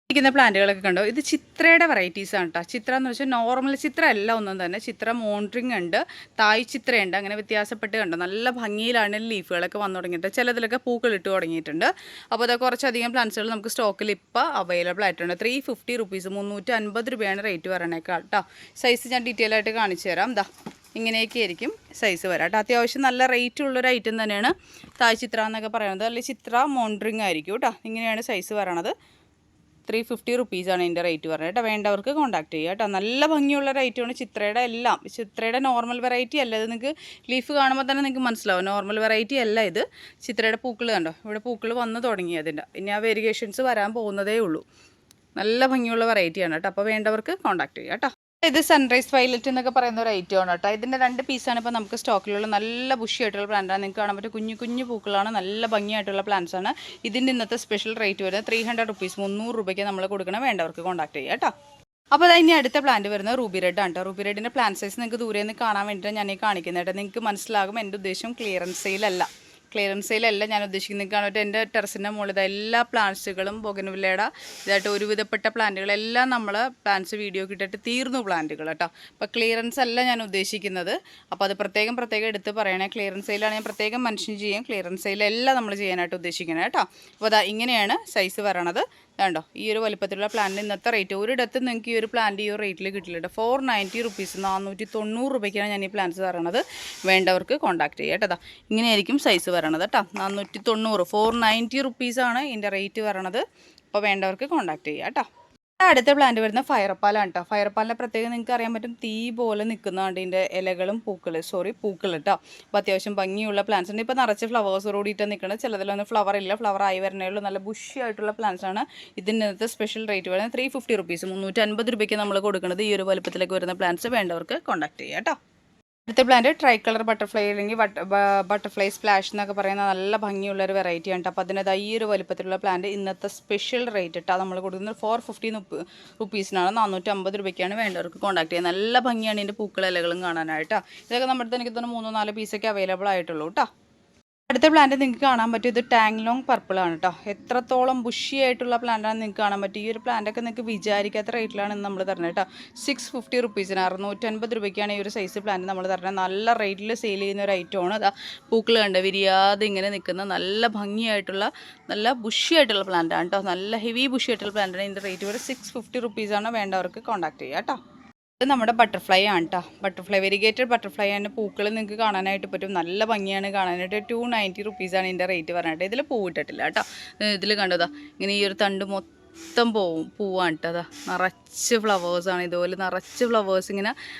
ിക്കുന്ന പ്ലാന്റുകളൊക്കെ കണ്ടോ. ഇത് ചിത്രയുടെ വെറൈറ്റീസ് ആണ് കേട്ടോ. ചിത്ര എന്ന് വെച്ചാൽ നോർമൽ ചിത്ര അല്ല ഒന്നും തന്നെ. ചിത്ര മോൺട്രിങ് ഉണ്ട്, തായ് ചിത്രയുണ്ട്. അങ്ങനെ വ്യത്യാസപ്പെട്ട് കണ്ടോ. നല്ല ഭംഗിയിലാണ് ലീഫുകളൊക്കെ വന്നു തുടങ്ങിയിട്ട്. ചിലതിലൊക്കെ പൂക്കൾ ഇട്ട് തുടങ്ങിയിട്ടുണ്ട്. അപ്പോൾ അത് കുറച്ചധികം പ്ലാന്റ്സുകൾ നമുക്ക് സ്റ്റോക്കിൽ ഇപ്പോൾ അവൈലബിൾ ആയിട്ടുണ്ട്. 350 റുപ്പീസ്, 350 രൂപയാണ് റേറ്റ് വരണേക്കാൾ കേട്ടോ. സൈസ് ഞാൻ ഡീറ്റെയിൽ ആയിട്ട് കാണിച്ചു തരാം. ദാ ഇങ്ങനെയൊക്കെ ആയിരിക്കും സൈസ് വരാം കേട്ടോ. അത്യാവശ്യം നല്ല റേറ്റ് ഉള്ളൊരു ഐറ്റം തന്നെയാണ് തായ് ചിത്ര എന്നൊക്കെ പറയുന്നത്. അല്ലെങ്കിൽ ചിത്ര മോൺട്രിങ് ആയിരിക്കും കേട്ടോ. ഇങ്ങനെയാണ് സൈസ് വരണത്. 350 റുപ്പീസാണ് ഇതിൻ്റെ റേറ്റ് പറഞ്ഞത് കേട്ടോ. വേണ്ടവർക്ക് കോൺടാക്ട് ചെയ്യുക കേട്ടോ. നല്ല ഭംഗിയുള്ള റേറ്റാണ് ചിത്രയുടെ എല്ലാം. ചിത്രയുടെ നോർമൽ വെറൈറ്റി അല്ല ഇത്. നിങ്ങൾക്ക് ലീഫ് കാണുമ്പോൾ തന്നെ നിങ്ങൾക്ക് മനസ്സിലാവും നോർമൽ വെറൈറ്റി അല്ല ഇത്. ചിത്രയുടെ പൂക്കൾ കണ്ടോ. ഇവിടെ പൂക്കൾ വന്ന് തുടങ്ങി അതിൻ്റെ. ഇനി ആ വേരിയേഷൻസ് വരാൻ പോകുന്നതേ ഉള്ളൂ. നല്ല ഭംഗിയുള്ള വെറൈറ്റിയാണ് കേട്ടോ. അപ്പോൾ വേണ്ടവർക്ക് കോൺടാക്ട് ചെയ്യുക കേട്ടോ. ഇത് സൺറൈസ് വയലറ്റ് എന്നൊക്കെ പറയുന്ന ഒരു ഐറ്റം ആണ് കേട്ടോ. ഇതിൻ്റെ 2 പീസാണ് ഇപ്പോൾ നമുക്ക് സ്റ്റോക്കിലുള്ള. നല്ല ബുഷിയായിട്ടുള്ള പ്ലാന്റാണ്. നിങ്ങൾക്ക് കാണാൻ പറ്റും കുഞ്ഞു കുഞ്ഞു പൂക്കളാണ്. നല്ല ഭംഗിയായിട്ടുള്ള പ്ലാന്റ്സ് ആണ്. ഇതിൻ്റെ ഇന്നത്തെ സ്പെഷ്യൽ റേറ്റ് വരുന്നത് 300 റുപ്പീസ്, 300 രൂപയ്ക്ക് നമ്മൾ കൊടുക്കണം. വേണ്ടവർക്ക് കോൺടാക്ട് ചെയ്യുക കേട്ടോ. അപ്പോൾ അത് ഇനി അടുത്ത പ്ലാന്റ് വരുന്നത് റൂബി റെഡ് ആണ് കേട്ടോ. റൂബി റെഡിൻ്റെ പ്ലാന്റ് സൈസ് നിങ്ങൾക്ക് ദൂരെ നിന്ന് കാണാൻ വേണ്ടിയിട്ട് ഞാൻ ഈ കാണിക്കുന്നത് കേട്ടോ. നിങ്ങൾക്ക് മനസ്സിലാകും എൻ്റെ ഉദ്ദേശം ക്ലിയറൻസ് സെയിലല്ല. ക്ലിയറൻസ് സെയിലല്ല ഞാൻ ഉദ്ദേശിക്കുന്നത്. കാണാൻ എൻ്റെ ടെറസിൻ്റെ മുകളിൽ എല്ലാ പ്ലാന്റ്സുകളും ബൊഗൻവില്ലയുടെ ഇതായിട്ട് ഒരുവിധപ്പെട്ട പ്ലാന്റുകളെല്ലാം നമ്മൾ പ്ലാന്റ്സ് വീഡിയോ കിട്ടിയിട്ട് തീർന്നു പ്ലാന്റുകൾ കേട്ടോ. അപ്പോൾ ക്ലിയറൻസ് അല്ല ഞാൻ ഉദ്ദേശിക്കുന്നത്. അപ്പോൾ അത് പ്രത്യേകം എടുത്ത് പറയണേ. ക്ലിയറൻസ് സെയിലാണ് ഞാൻ പ്രത്യേകം മെൻഷൻ ചെയ്യും. ക്ലിയറൻസ് സെയിലെല്ലാം നമ്മൾ ചെയ്യാനായിട്ട് ഉദ്ദേശിക്കുന്നത് കേട്ടോ. അപ്പോൾ അതാ ഇങ്ങനെയാണ് സൈസ് വരണത്. കണ്ടോ ഈ ഒരു വലിപ്പത്തിലുള്ള പ്ലാന്റിന് ഇന്നത്തെ റേറ്റ് ഒരിടത്ത് നിങ്ങൾക്ക് ഈ ഒരു പ്ലാന്റ് ഈ ഒരു റേറ്റിൽ കിട്ടില്ല കേട്ടോ. 490 റുപ്പീസ്, 490 രൂപയ്ക്കാണ് ഞാൻ ഈ പ്ലാന്റ്സ് തരണത്. വേണ്ടവർക്ക് കോൺടാക്ട് ചെയ്യുക കേട്ടോ. ഇങ്ങനെയായിരിക്കും സൈസ് വരണത് കേട്ടോ. 490, 490 റുപ്പീസാണ് ഇതിൻ്റെ റേറ്റ് വരണത്. അപ്പോൾ വേണ്ടവർക്ക് കോൺടാക്ട് ചെയ്യുക കേട്ടോ. അടുത്ത പ്ലാന്റ് വരുന്ന ഫയർപ്പാലാണ് കേട്ടോ. ഫയർപ്പാലിൻ്റെ പ്രത്യേകം നിങ്ങൾക്ക് അറിയാൻ പറ്റും, തീ പോലെ നിൽക്കുന്നതാണ് ഇതിൻ്റെ ഇലകളും പൂക്കൾ കേട്ടോ. അപ്പോൾ അത്യാവശ്യം ഭംഗിയുള്ള പ്ലാന്റ്സ് ഉണ്ട്. ഇപ്പോൾ നിറച്ച് ഫ്ലവേഴ്സോടുകൂടിയിട്ട് നിൽക്കുന്നത്. ചിലതിലൊന്നും ഫ്ലവർ ഇല്ല, ഫ്ലവർ ആയി വരണേ ഉള്ളൂ. നല്ല ബുഷി ആയിട്ടുള്ള പ്ലാന്റ്സ് ആണ്. ഇതിനകത്ത് സ്പെഷ്യൽ റേറ്റ് വരുന്നത് 350 റുപ്പീസ്, 350 രൂപയ്ക്ക് നമ്മൾ കൊടുക്കുന്നത്. ഈ ഒരു വലുപ്പത്തിലേക്ക് വരുന്ന പ്ലാന്റ്സ് വേണ്ടവർക്ക് കോൺടാക്ട് ചെയ്യാം കേട്ടോ. അടുത്ത പ്ലാന്റ് ട്രൈ കളർ ബട്ടർഫ്ലൈ അല്ലെങ്കിൽ ബട്ടർഫ്ലൈ സ്പ്ലാഷ് എന്നൊക്കെ പറയുന്ന നല്ല ഭംഗിയുള്ള ഒരു വെറൈറ്റി ആണ്. അപ്പോൾ അതിൻ്റെ ഈ ഒരു വലുപ്പത്തിലുള്ള പ്ലാന്റ് ഇന്നത്തെ സ്പെഷ്യൽ റേറ്റ് ഇട്ടാൽ നമ്മൾ കൊടുക്കുന്നത് 450 റുപ്പീസിനാണ്. 450 രൂപയ്ക്കാണ് വേണ്ടവർക്ക് കോൺടാക്ട് ചെയ്യുക. നല്ല ഭംഗിയാണ് ഇതിൻ്റെ പൂക്കൾ ഇലകളും കാണാനായിട്ടോ. ഇതൊക്കെ നമ്മുടെ അടുത്ത് എനിക്ക് തോന്നുന്നു 3-4 പീസൊക്കെ അവൈലബിൾ ആയിട്ടുള്ളൂ കേട്ടോ. അടുത്ത പ്ലാന്റ് നിങ്ങൾക്ക് കാണാൻ പറ്റും, ഇത് ടാങ്ലോങ് പർപ്പിൾ ആണ് കേട്ടോ. എത്രത്തോളം ബുഷി ആയിട്ടുള്ള പ്ലാന്റാണ് നിങ്ങൾക്ക് കാണാൻ പറ്റും. ഈ ഒരു പ്ലാന്റൊക്കെ നിങ്ങൾക്ക് വിചാരിക്കാത്ത റേറ്റിലാണ് നമ്മൾ തരുന്നത് കേട്ടോ. 650 റുപ്പീസിന്, 650 രൂപയ്ക്കാണ് ഈ ഒരു സൈസ് പ്ലാന്റ് നമ്മൾ തരുന്നത്. നല്ല റേറ്റിൽ സെയിൽ ചെയ്യുന്ന ഒരു ഐറ്റമാണ്. അതാ പൂക്കൾ കണ്ട് വിരിയാതെ ഇങ്ങനെ നിൽക്കുന്ന നല്ല ഭംഗിയായിട്ടുള്ള നല്ല ബുഷി ആയിട്ടുള്ള പ്ലാന്റാണ് കേട്ടോ. നല്ല ഹെവി ബുഷി ആയിട്ടുള്ള പ്ലാന്റാണ്. ഇതിൻ്റെ റേറ്റ് വരെ 650 റുപ്പീസാണ്. വേണ്ടവർക്ക് കോൺടാക്ട് ചെയ്യുക കേട്ടോ. ഇത് നമ്മുടെ ബട്ടർഫ്ലൈ ആണ് കേട്ടോ. ബട്ടർഫ്ലൈ വെരിഗേറ്റഡ് ബട്ടർഫ്ലൈ ആണ്. പൂക്കൾ നിങ്ങൾക്ക് കാണാനായിട്ട് പറ്റും. നല്ല ഭംഗിയാണ് കാണാനായിട്ട്. 290 റുപ്പീസാണ് ഇതിൻ്റെ റേറ്റ് പറഞ്ഞിട്ട്. ഇതിൽ പൂവിട്ടിട്ടില്ല കേട്ടോ. ഇതിൽ കണ്ടതാ ഇങ്ങനെ ഈ ഒരു തണ്ട് മൊത്തം പൂവാണ് കേട്ടോ. അതാ നിറച്ച് ഫ്ലവേഴ്സാണ്. ഇതുപോലെ നിറച്ച് ഫ്ലവേഴ്സ് ഇങ്ങനെ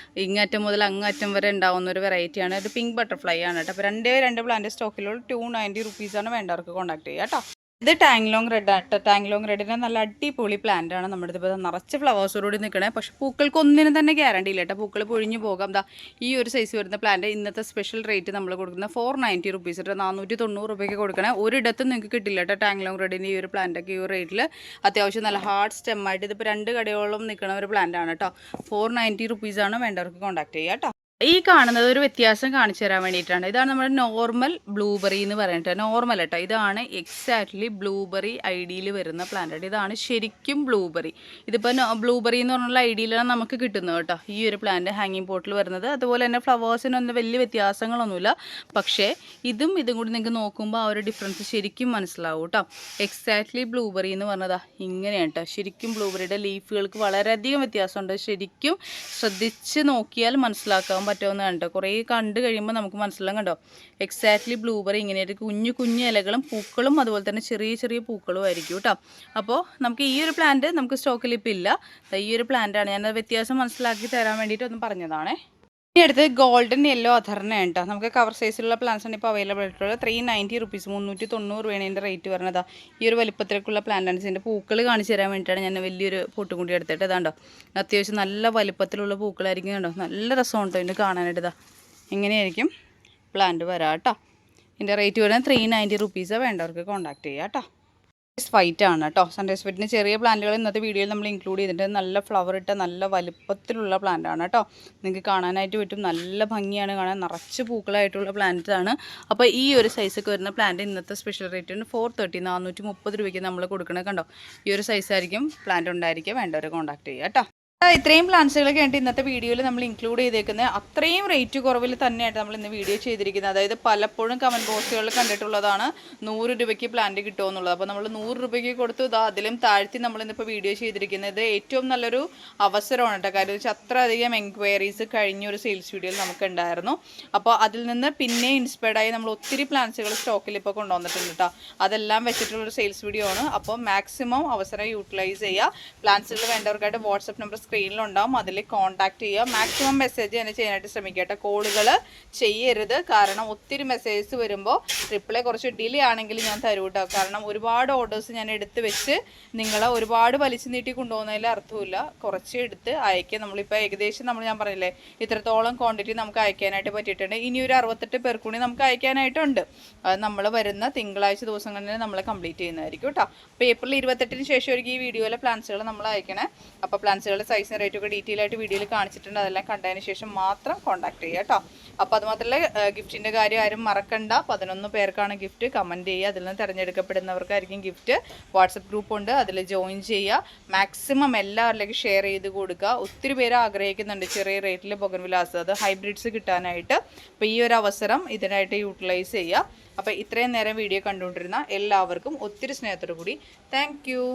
ഇങ്ങറ്റം മുതൽ അങ്ങറ്റം വരെ ഉണ്ടാവുന്ന ഒരു വെറൈറ്റിയാണ്. ഒരു പിങ്ക് ബട്ടർഫ്ലൈ ആണ് കേട്ടോ. അപ്പോൾ രണ്ട് പ്ലാന്റ് സ്റ്റോക്കിലുള്ള 290 റുപ്പീസാണ്. വേണ്ടവർക്ക് കോൺടാക്ട് ചെയ്യുക കേട്ടോ. ഇത് ടാങ്ലോങ് റെഡ് ആണ്. ടാങ്ലോങ് റെഡിൻ്റെ നല്ല അടിപൊളി പ്ലാന്റ് ആണ്. നമ്മുടെ ഇതിപ്പോൾ നിറച്ച് ഫ്ലവേഴ്സോടുകൂടി നിൽക്കണേ. പക്ഷേ പൂക്കൾക്ക് ഒന്നിനും തന്നെ ഗ്യാരണ്ടി ഇല്ല കേട്ടോ. പൂക്കൾ പൊഴിഞ്ഞു പോകാം. ദാ ഈ ഒരു സൈസ് വരുന്ന പ്ലാന്റ് ഇന്നത്തെ സ്പെഷ്യൽ റേറ്റ് നമ്മൾ കൊടുക്കുന്നത് 490 റുപ്പീസ് കേട്ടോ. 490 രൂപയ്ക്ക് കൊടുക്കണേ. ഒരിടത്തും നിങ്ങൾക്ക് കിട്ടില്ല കേട്ടോ ടാങ്ലോങ് റെഡിൻ്റെ ഈ ഒരു പ്ലാന്റൊക്കെ ഈ ഒരു റേറ്റിൽ. അത്യാവശ്യം നല്ല ഹാർഡ് സ്റ്റെമ്മായിട്ട് ഇതിപ്പോൾ 2 കടയോളം നിൽക്കുന്ന ഒരു പ്ലാന്റ് ആണ് കേട്ടോ. 490 റുപ്പീസാണ്. വേണ്ടവർക്ക് കോൺടാക്ട് ചെയ്യുക കേട്ടോ. ഈ കാണുന്നത് ഒരു വ്യത്യാസം കാണിച്ചു തരാൻ വേണ്ടിയിട്ടാണ്. ഇതാണ് നമ്മുടെ നോർമൽ ബ്ലൂബെറി എന്ന് പറയുന്നത്. നോർമൽ കേട്ടോ. ഇതാണ് എക്സാക്ട്ലി ബ്ലൂബെറി ഐഡിയിൽ വരുന്ന പ്ലാന്റ്. ഇതാണ് ശരിക്കും ബ്ലൂബെറി. ഇതിപ്പോൾ ബ്ലൂബെറി എന്ന് പറഞ്ഞുള്ള ഐഡിയിലാണ് നമുക്ക് കിട്ടുന്നത് കേട്ടോ. ഈ ഒരു പ്ലാന്റ് ഹാങ്ങിങ് പോട്ടിൽ വരുന്നത്. അതുപോലെ തന്നെ ഫ്ലവേഴ്സിനൊന്നും വലിയ വ്യത്യാസങ്ങളൊന്നുമില്ല. പക്ഷേ ഇതും കൂടി നിങ്ങൾക്ക് നോക്കുമ്പോൾ ആ ഒരു ഡിഫറൻസ് ശരിക്കും മനസ്സിലാവും കേട്ടോ. എക്സാക്ട്ലി ബ്ലൂബെറി എന്ന് പറഞ്ഞതാ ഇങ്ങനെയാണ് കേട്ടോ. ശരിക്കും ബ്ലൂബെറിയുടെ ലീഫുകൾക്ക് വളരെയധികം വ്യത്യാസമുണ്ട്. ശരിക്കും ശ്രദ്ധിച്ച് നോക്കിയാൽ മനസ്സിലാക്കാൻ പറ്റുമെന്ന് കണ്ടോ. കുറേ കണ്ട് കഴിയുമ്പോൾ നമുക്ക് മനസ്സിലാവും കണ്ടോ. എക്സാക്ട്ലി ബ്ലൂബെറി ഇങ്ങനെയായിട്ട് കുഞ്ഞു ഇലകളും പൂക്കളും അതുപോലെ തന്നെ ചെറിയ പൂക്കളും ആയിരിക്കും കേട്ടോ. അപ്പോൾ നമുക്ക് ഈ ഒരു പ്ലാന്റ് നമുക്ക് സ്റ്റോക്കിൽ ഇപ്പോൾ ഇല്ല. ഈ ഒരു പ്ലാന്റാണ് ഞാൻ വ്യത്യാസം മനസ്സിലാക്കി തരാൻ വേണ്ടിയിട്ട് ഒന്ന് പറഞ്ഞതാണേ. ഇനി അടുത്ത് ഗോൾഡൻ യെല്ലോ അധർണയാണ് കേട്ടോ. നമുക്ക് കവർ സൈസിലുള്ള പ്ലാന്റ്സ് ആണ് ഇപ്പോൾ അവൈലബിൾ ആയിട്ടുള്ളത്. 390 റുപ്പീസ്, 390 രൂപയാണ് ഇതിൻ്റെ റേറ്റ് വരുന്നത്. ഈ ഒരു വലിപ്പത്തിലേക്കുള്ള പ്ലാന്റാണ്. ഇതിൻ്റെ പൂക്കൾ കാണിച്ചു തരാൻ വേണ്ടിയിട്ടാണ് ഞാൻ വലിയൊരു ഫോട്ടോ കൂടി എടുത്തിട്ട്. ഇതാണ്ടോ അത്യാവശ്യം നല്ല വലിപ്പത്തിലുള്ള പൂക്കളായിരിക്കും കേട്ടോ. നല്ല രസമുണ്ടോ ഇതിൻ്റെ കാണാനായിട്ട്. ഇതാ എങ്ങനെയായിരിക്കും പ്ലാന്റ് വരാം കേട്ടോ. ഇതിൻ്റെ റേറ്റ് വരുന്നത് 390 റുപ്പീസാണ്. വേണ്ടവർക്ക് കോൺടാക്ട് ചെയ്യാം കേട്ടോ. വൈറ്റ് ആണ് കേട്ടോ. സൺഡേ സ്വീറ്റിന് ചെറിയ പ്ലാന്റുകൾ ഇന്നത്തെ വീഡിയോയിൽ നമ്മൾ ഇൻക്ലൂഡ് ചെയ്തിട്ടുണ്ട്. നല്ല ഫ്ലവർ ഇട്ട നല്ല വലുപ്പത്തിലുള്ള പ്ലാന്റ് ആണ് കേട്ടോ. നിങ്ങൾക്ക് കാണാനായിട്ട് പറ്റും. നല്ല ഭംഗിയാണ് കാണാൻ. നിറച്ച് പൂക്കളായിട്ടുള്ള പ്ലാന്റ് ആണ്. അപ്പോൾ ഈ ഒരു സൈസൊക്കെ വരുന്ന പ്ലാന്റ് ഇന്നത്തെ സ്പെഷ്യൽ റേറ്റിന് 430, 430 രൂപയ്ക്ക് നമ്മൾ കൊടുക്കണത് കണ്ടോ. ഈ ഒരു സൈസായിരിക്കും പ്ലാന്റ് ഉണ്ടായിരിക്കുക. വേണ്ടവരെ കോൺടാക്ട് ചെയ്യുക കേട്ടോ. ഇത്രയും പ്ലാന്റ്സുകളൊക്കെ ആയിട്ട് ഇന്നത്തെ വീഡിയോയിൽ നമ്മൾ ഇൻക്ലൂഡ് ചെയ്തേക്കുന്നത്. അത്രയും റേറ്റ് കുറവിൽ തന്നെയായിട്ട് നമ്മൾ ഇന്ന് വീഡിയോ ചെയ്തിരിക്കുന്നത്. അതായത് പലപ്പോഴും കമൻറ്റ് ബോക്സുകളിൽ കണ്ടിട്ടുള്ളതാണ് 100 രൂപയ്ക്ക് പ്ലാന്റ് കിട്ടുമോ എന്നുള്ളത്. അപ്പോൾ നമ്മൾ 100 രൂപയ്ക്ക് കൊടുത്തു. അതിലും താഴ്ത്തി നമ്മൾ ഇന്നിപ്പോൾ വീഡിയോ ചെയ്തിരിക്കുന്നത്. ഏറ്റവും നല്ലൊരു അവസരമാണ് കേട്ടോ. കാര്യം വെച്ചാൽ അത്രയധികം എൻക്വയറീസ് കഴിഞ്ഞ ഒരു സെയിൽസ് വീഡിയോയിൽ നമുക്ക് ഉണ്ടായിരുന്നു. അപ്പോൾ അതിൽ നിന്ന് പിന്നെ ഇൻസ്പയർഡായി നമ്മൾ ഒത്തിരി പ്ലാന്റ്സുകൾ സ്റ്റോക്കിൽ ഇപ്പോൾ കൊണ്ടുവന്നിട്ടുണ്ട് കേട്ടോ. അതെല്ലാം വെച്ചിട്ടുള്ളൊരു സെയിൽസ് വീഡിയോ ആണ്. അപ്പോൾ മാക്സിമം അവസരം യൂട്ടിലൈസ് ചെയ്യുക. പ്ലാന്റ്സുകൾ വേണ്ടവർക്കായിട്ട് വാട്സപ്പ് നമ്പർ സ്ക്രീനിലുണ്ടാവും. അതിൽ കോൺടാക്ട് ചെയ്യുക. മാക്സിമം മെസ്സേജ് തന്നെ ചെയ്യാനായിട്ട് ശ്രമിക്കട്ടെ. കോളുകൾ ചെയ്യരുത്. കാരണം ഒത്തിരി മെസ്സേജസ് വരുമ്പോൾ റിപ്ലൈ കുറച്ച് ഡിലേ ആണെങ്കിൽ ഞാൻ തരൂ കേട്ടോ. കാരണം ഒരുപാട് ഓർഡേഴ്സ് ഞാൻ എടുത്ത് വെച്ച് നിങ്ങളെ ഒരുപാട് വലിച്ചു നീട്ടി കൊണ്ടുപോകുന്നതിൽ അർത്ഥമില്ല. കുറച്ച് എടുത്ത് അയക്കുക. നമ്മളിപ്പോൾ ഏകദേശം ഞാൻ പറഞ്ഞില്ലേ ഇത്രത്തോളം ക്വാണ്ടിറ്റി നമുക്ക് അയക്കാനായിട്ട് പറ്റിയിട്ടുണ്ട്. ഇനി ഒരു 68 പേർ കൂടി നമുക്ക് അയക്കാനായിട്ടുണ്ട്. അത് നമ്മൾ വരുന്ന തിങ്കളാഴ്ച ദിവസങ്ങളിൽ നമ്മൾ കംപ്ലീറ്റ് ചെയ്യുന്നതായിരിക്കും കേട്ടോ. അപ്പോൾ ഏപ്രിൽ 28-ന് ശേഷം ഈ വീഡിയോയിലെ പ്ലാൻസുകൾ നമ്മൾ അയക്കണേ. അപ്പോൾ പ്ലാൻസുകളുടെ സൈസും റേറ്റൊക്കെ ഡീറ്റെയിൽ ആയിട്ട് വീഡിയോയിൽ കാണിച്ചിട്ടുണ്ട്. അതെല്ലാം കണ്ടതിന് ശേഷം മാത്രം കോൺടാക്ട് ചെയ്യുക കേട്ടോ. അപ്പോൾ അതുമാത്രമല്ല ഗിഫ്റ്റിൻ്റെ കാര്യം ആരും മറക്കണ്ട. 11 പേർക്കാണ് ഗിഫ്റ്റ്. കമൻറ്റ് ചെയ്യുക. അതിൽ നിന്ന് തിരഞ്ഞെടുക്കപ്പെടുന്നവർക്കായിരിക്കും ഗിഫ്റ്റ്. വാട്സപ്പ് ഗ്രൂപ്പുണ്ട്, അതിൽ ജോയിൻ ചെയ്യുക. മാക്സിമം എല്ലാവരിലേക്കും ഷെയർ ചെയ്ത് കൊടുക്കുക. ഒത്തിരി പേര് ആഗ്രഹിക്കുന്നുണ്ട് ചെറിയ റേറ്റിൽ ബൊഗൺവില്ലാസ് അത് ഹൈബ്രിഡ്സ് കിട്ടാനായിട്ട്. അപ്പോൾ ഈ ഒരു അവസരം ഇതിനായിട്ട് യൂട്ടിലൈസ് ചെയ്യുക. അപ്പോൾ ഇത്രയും നേരം വീഡിയോ കണ്ടുകൊണ്ടിരുന്ന എല്ലാവർക്കും ഒത്തിരി സ്നേഹത്തോടു കൂടി താങ്ക് യു.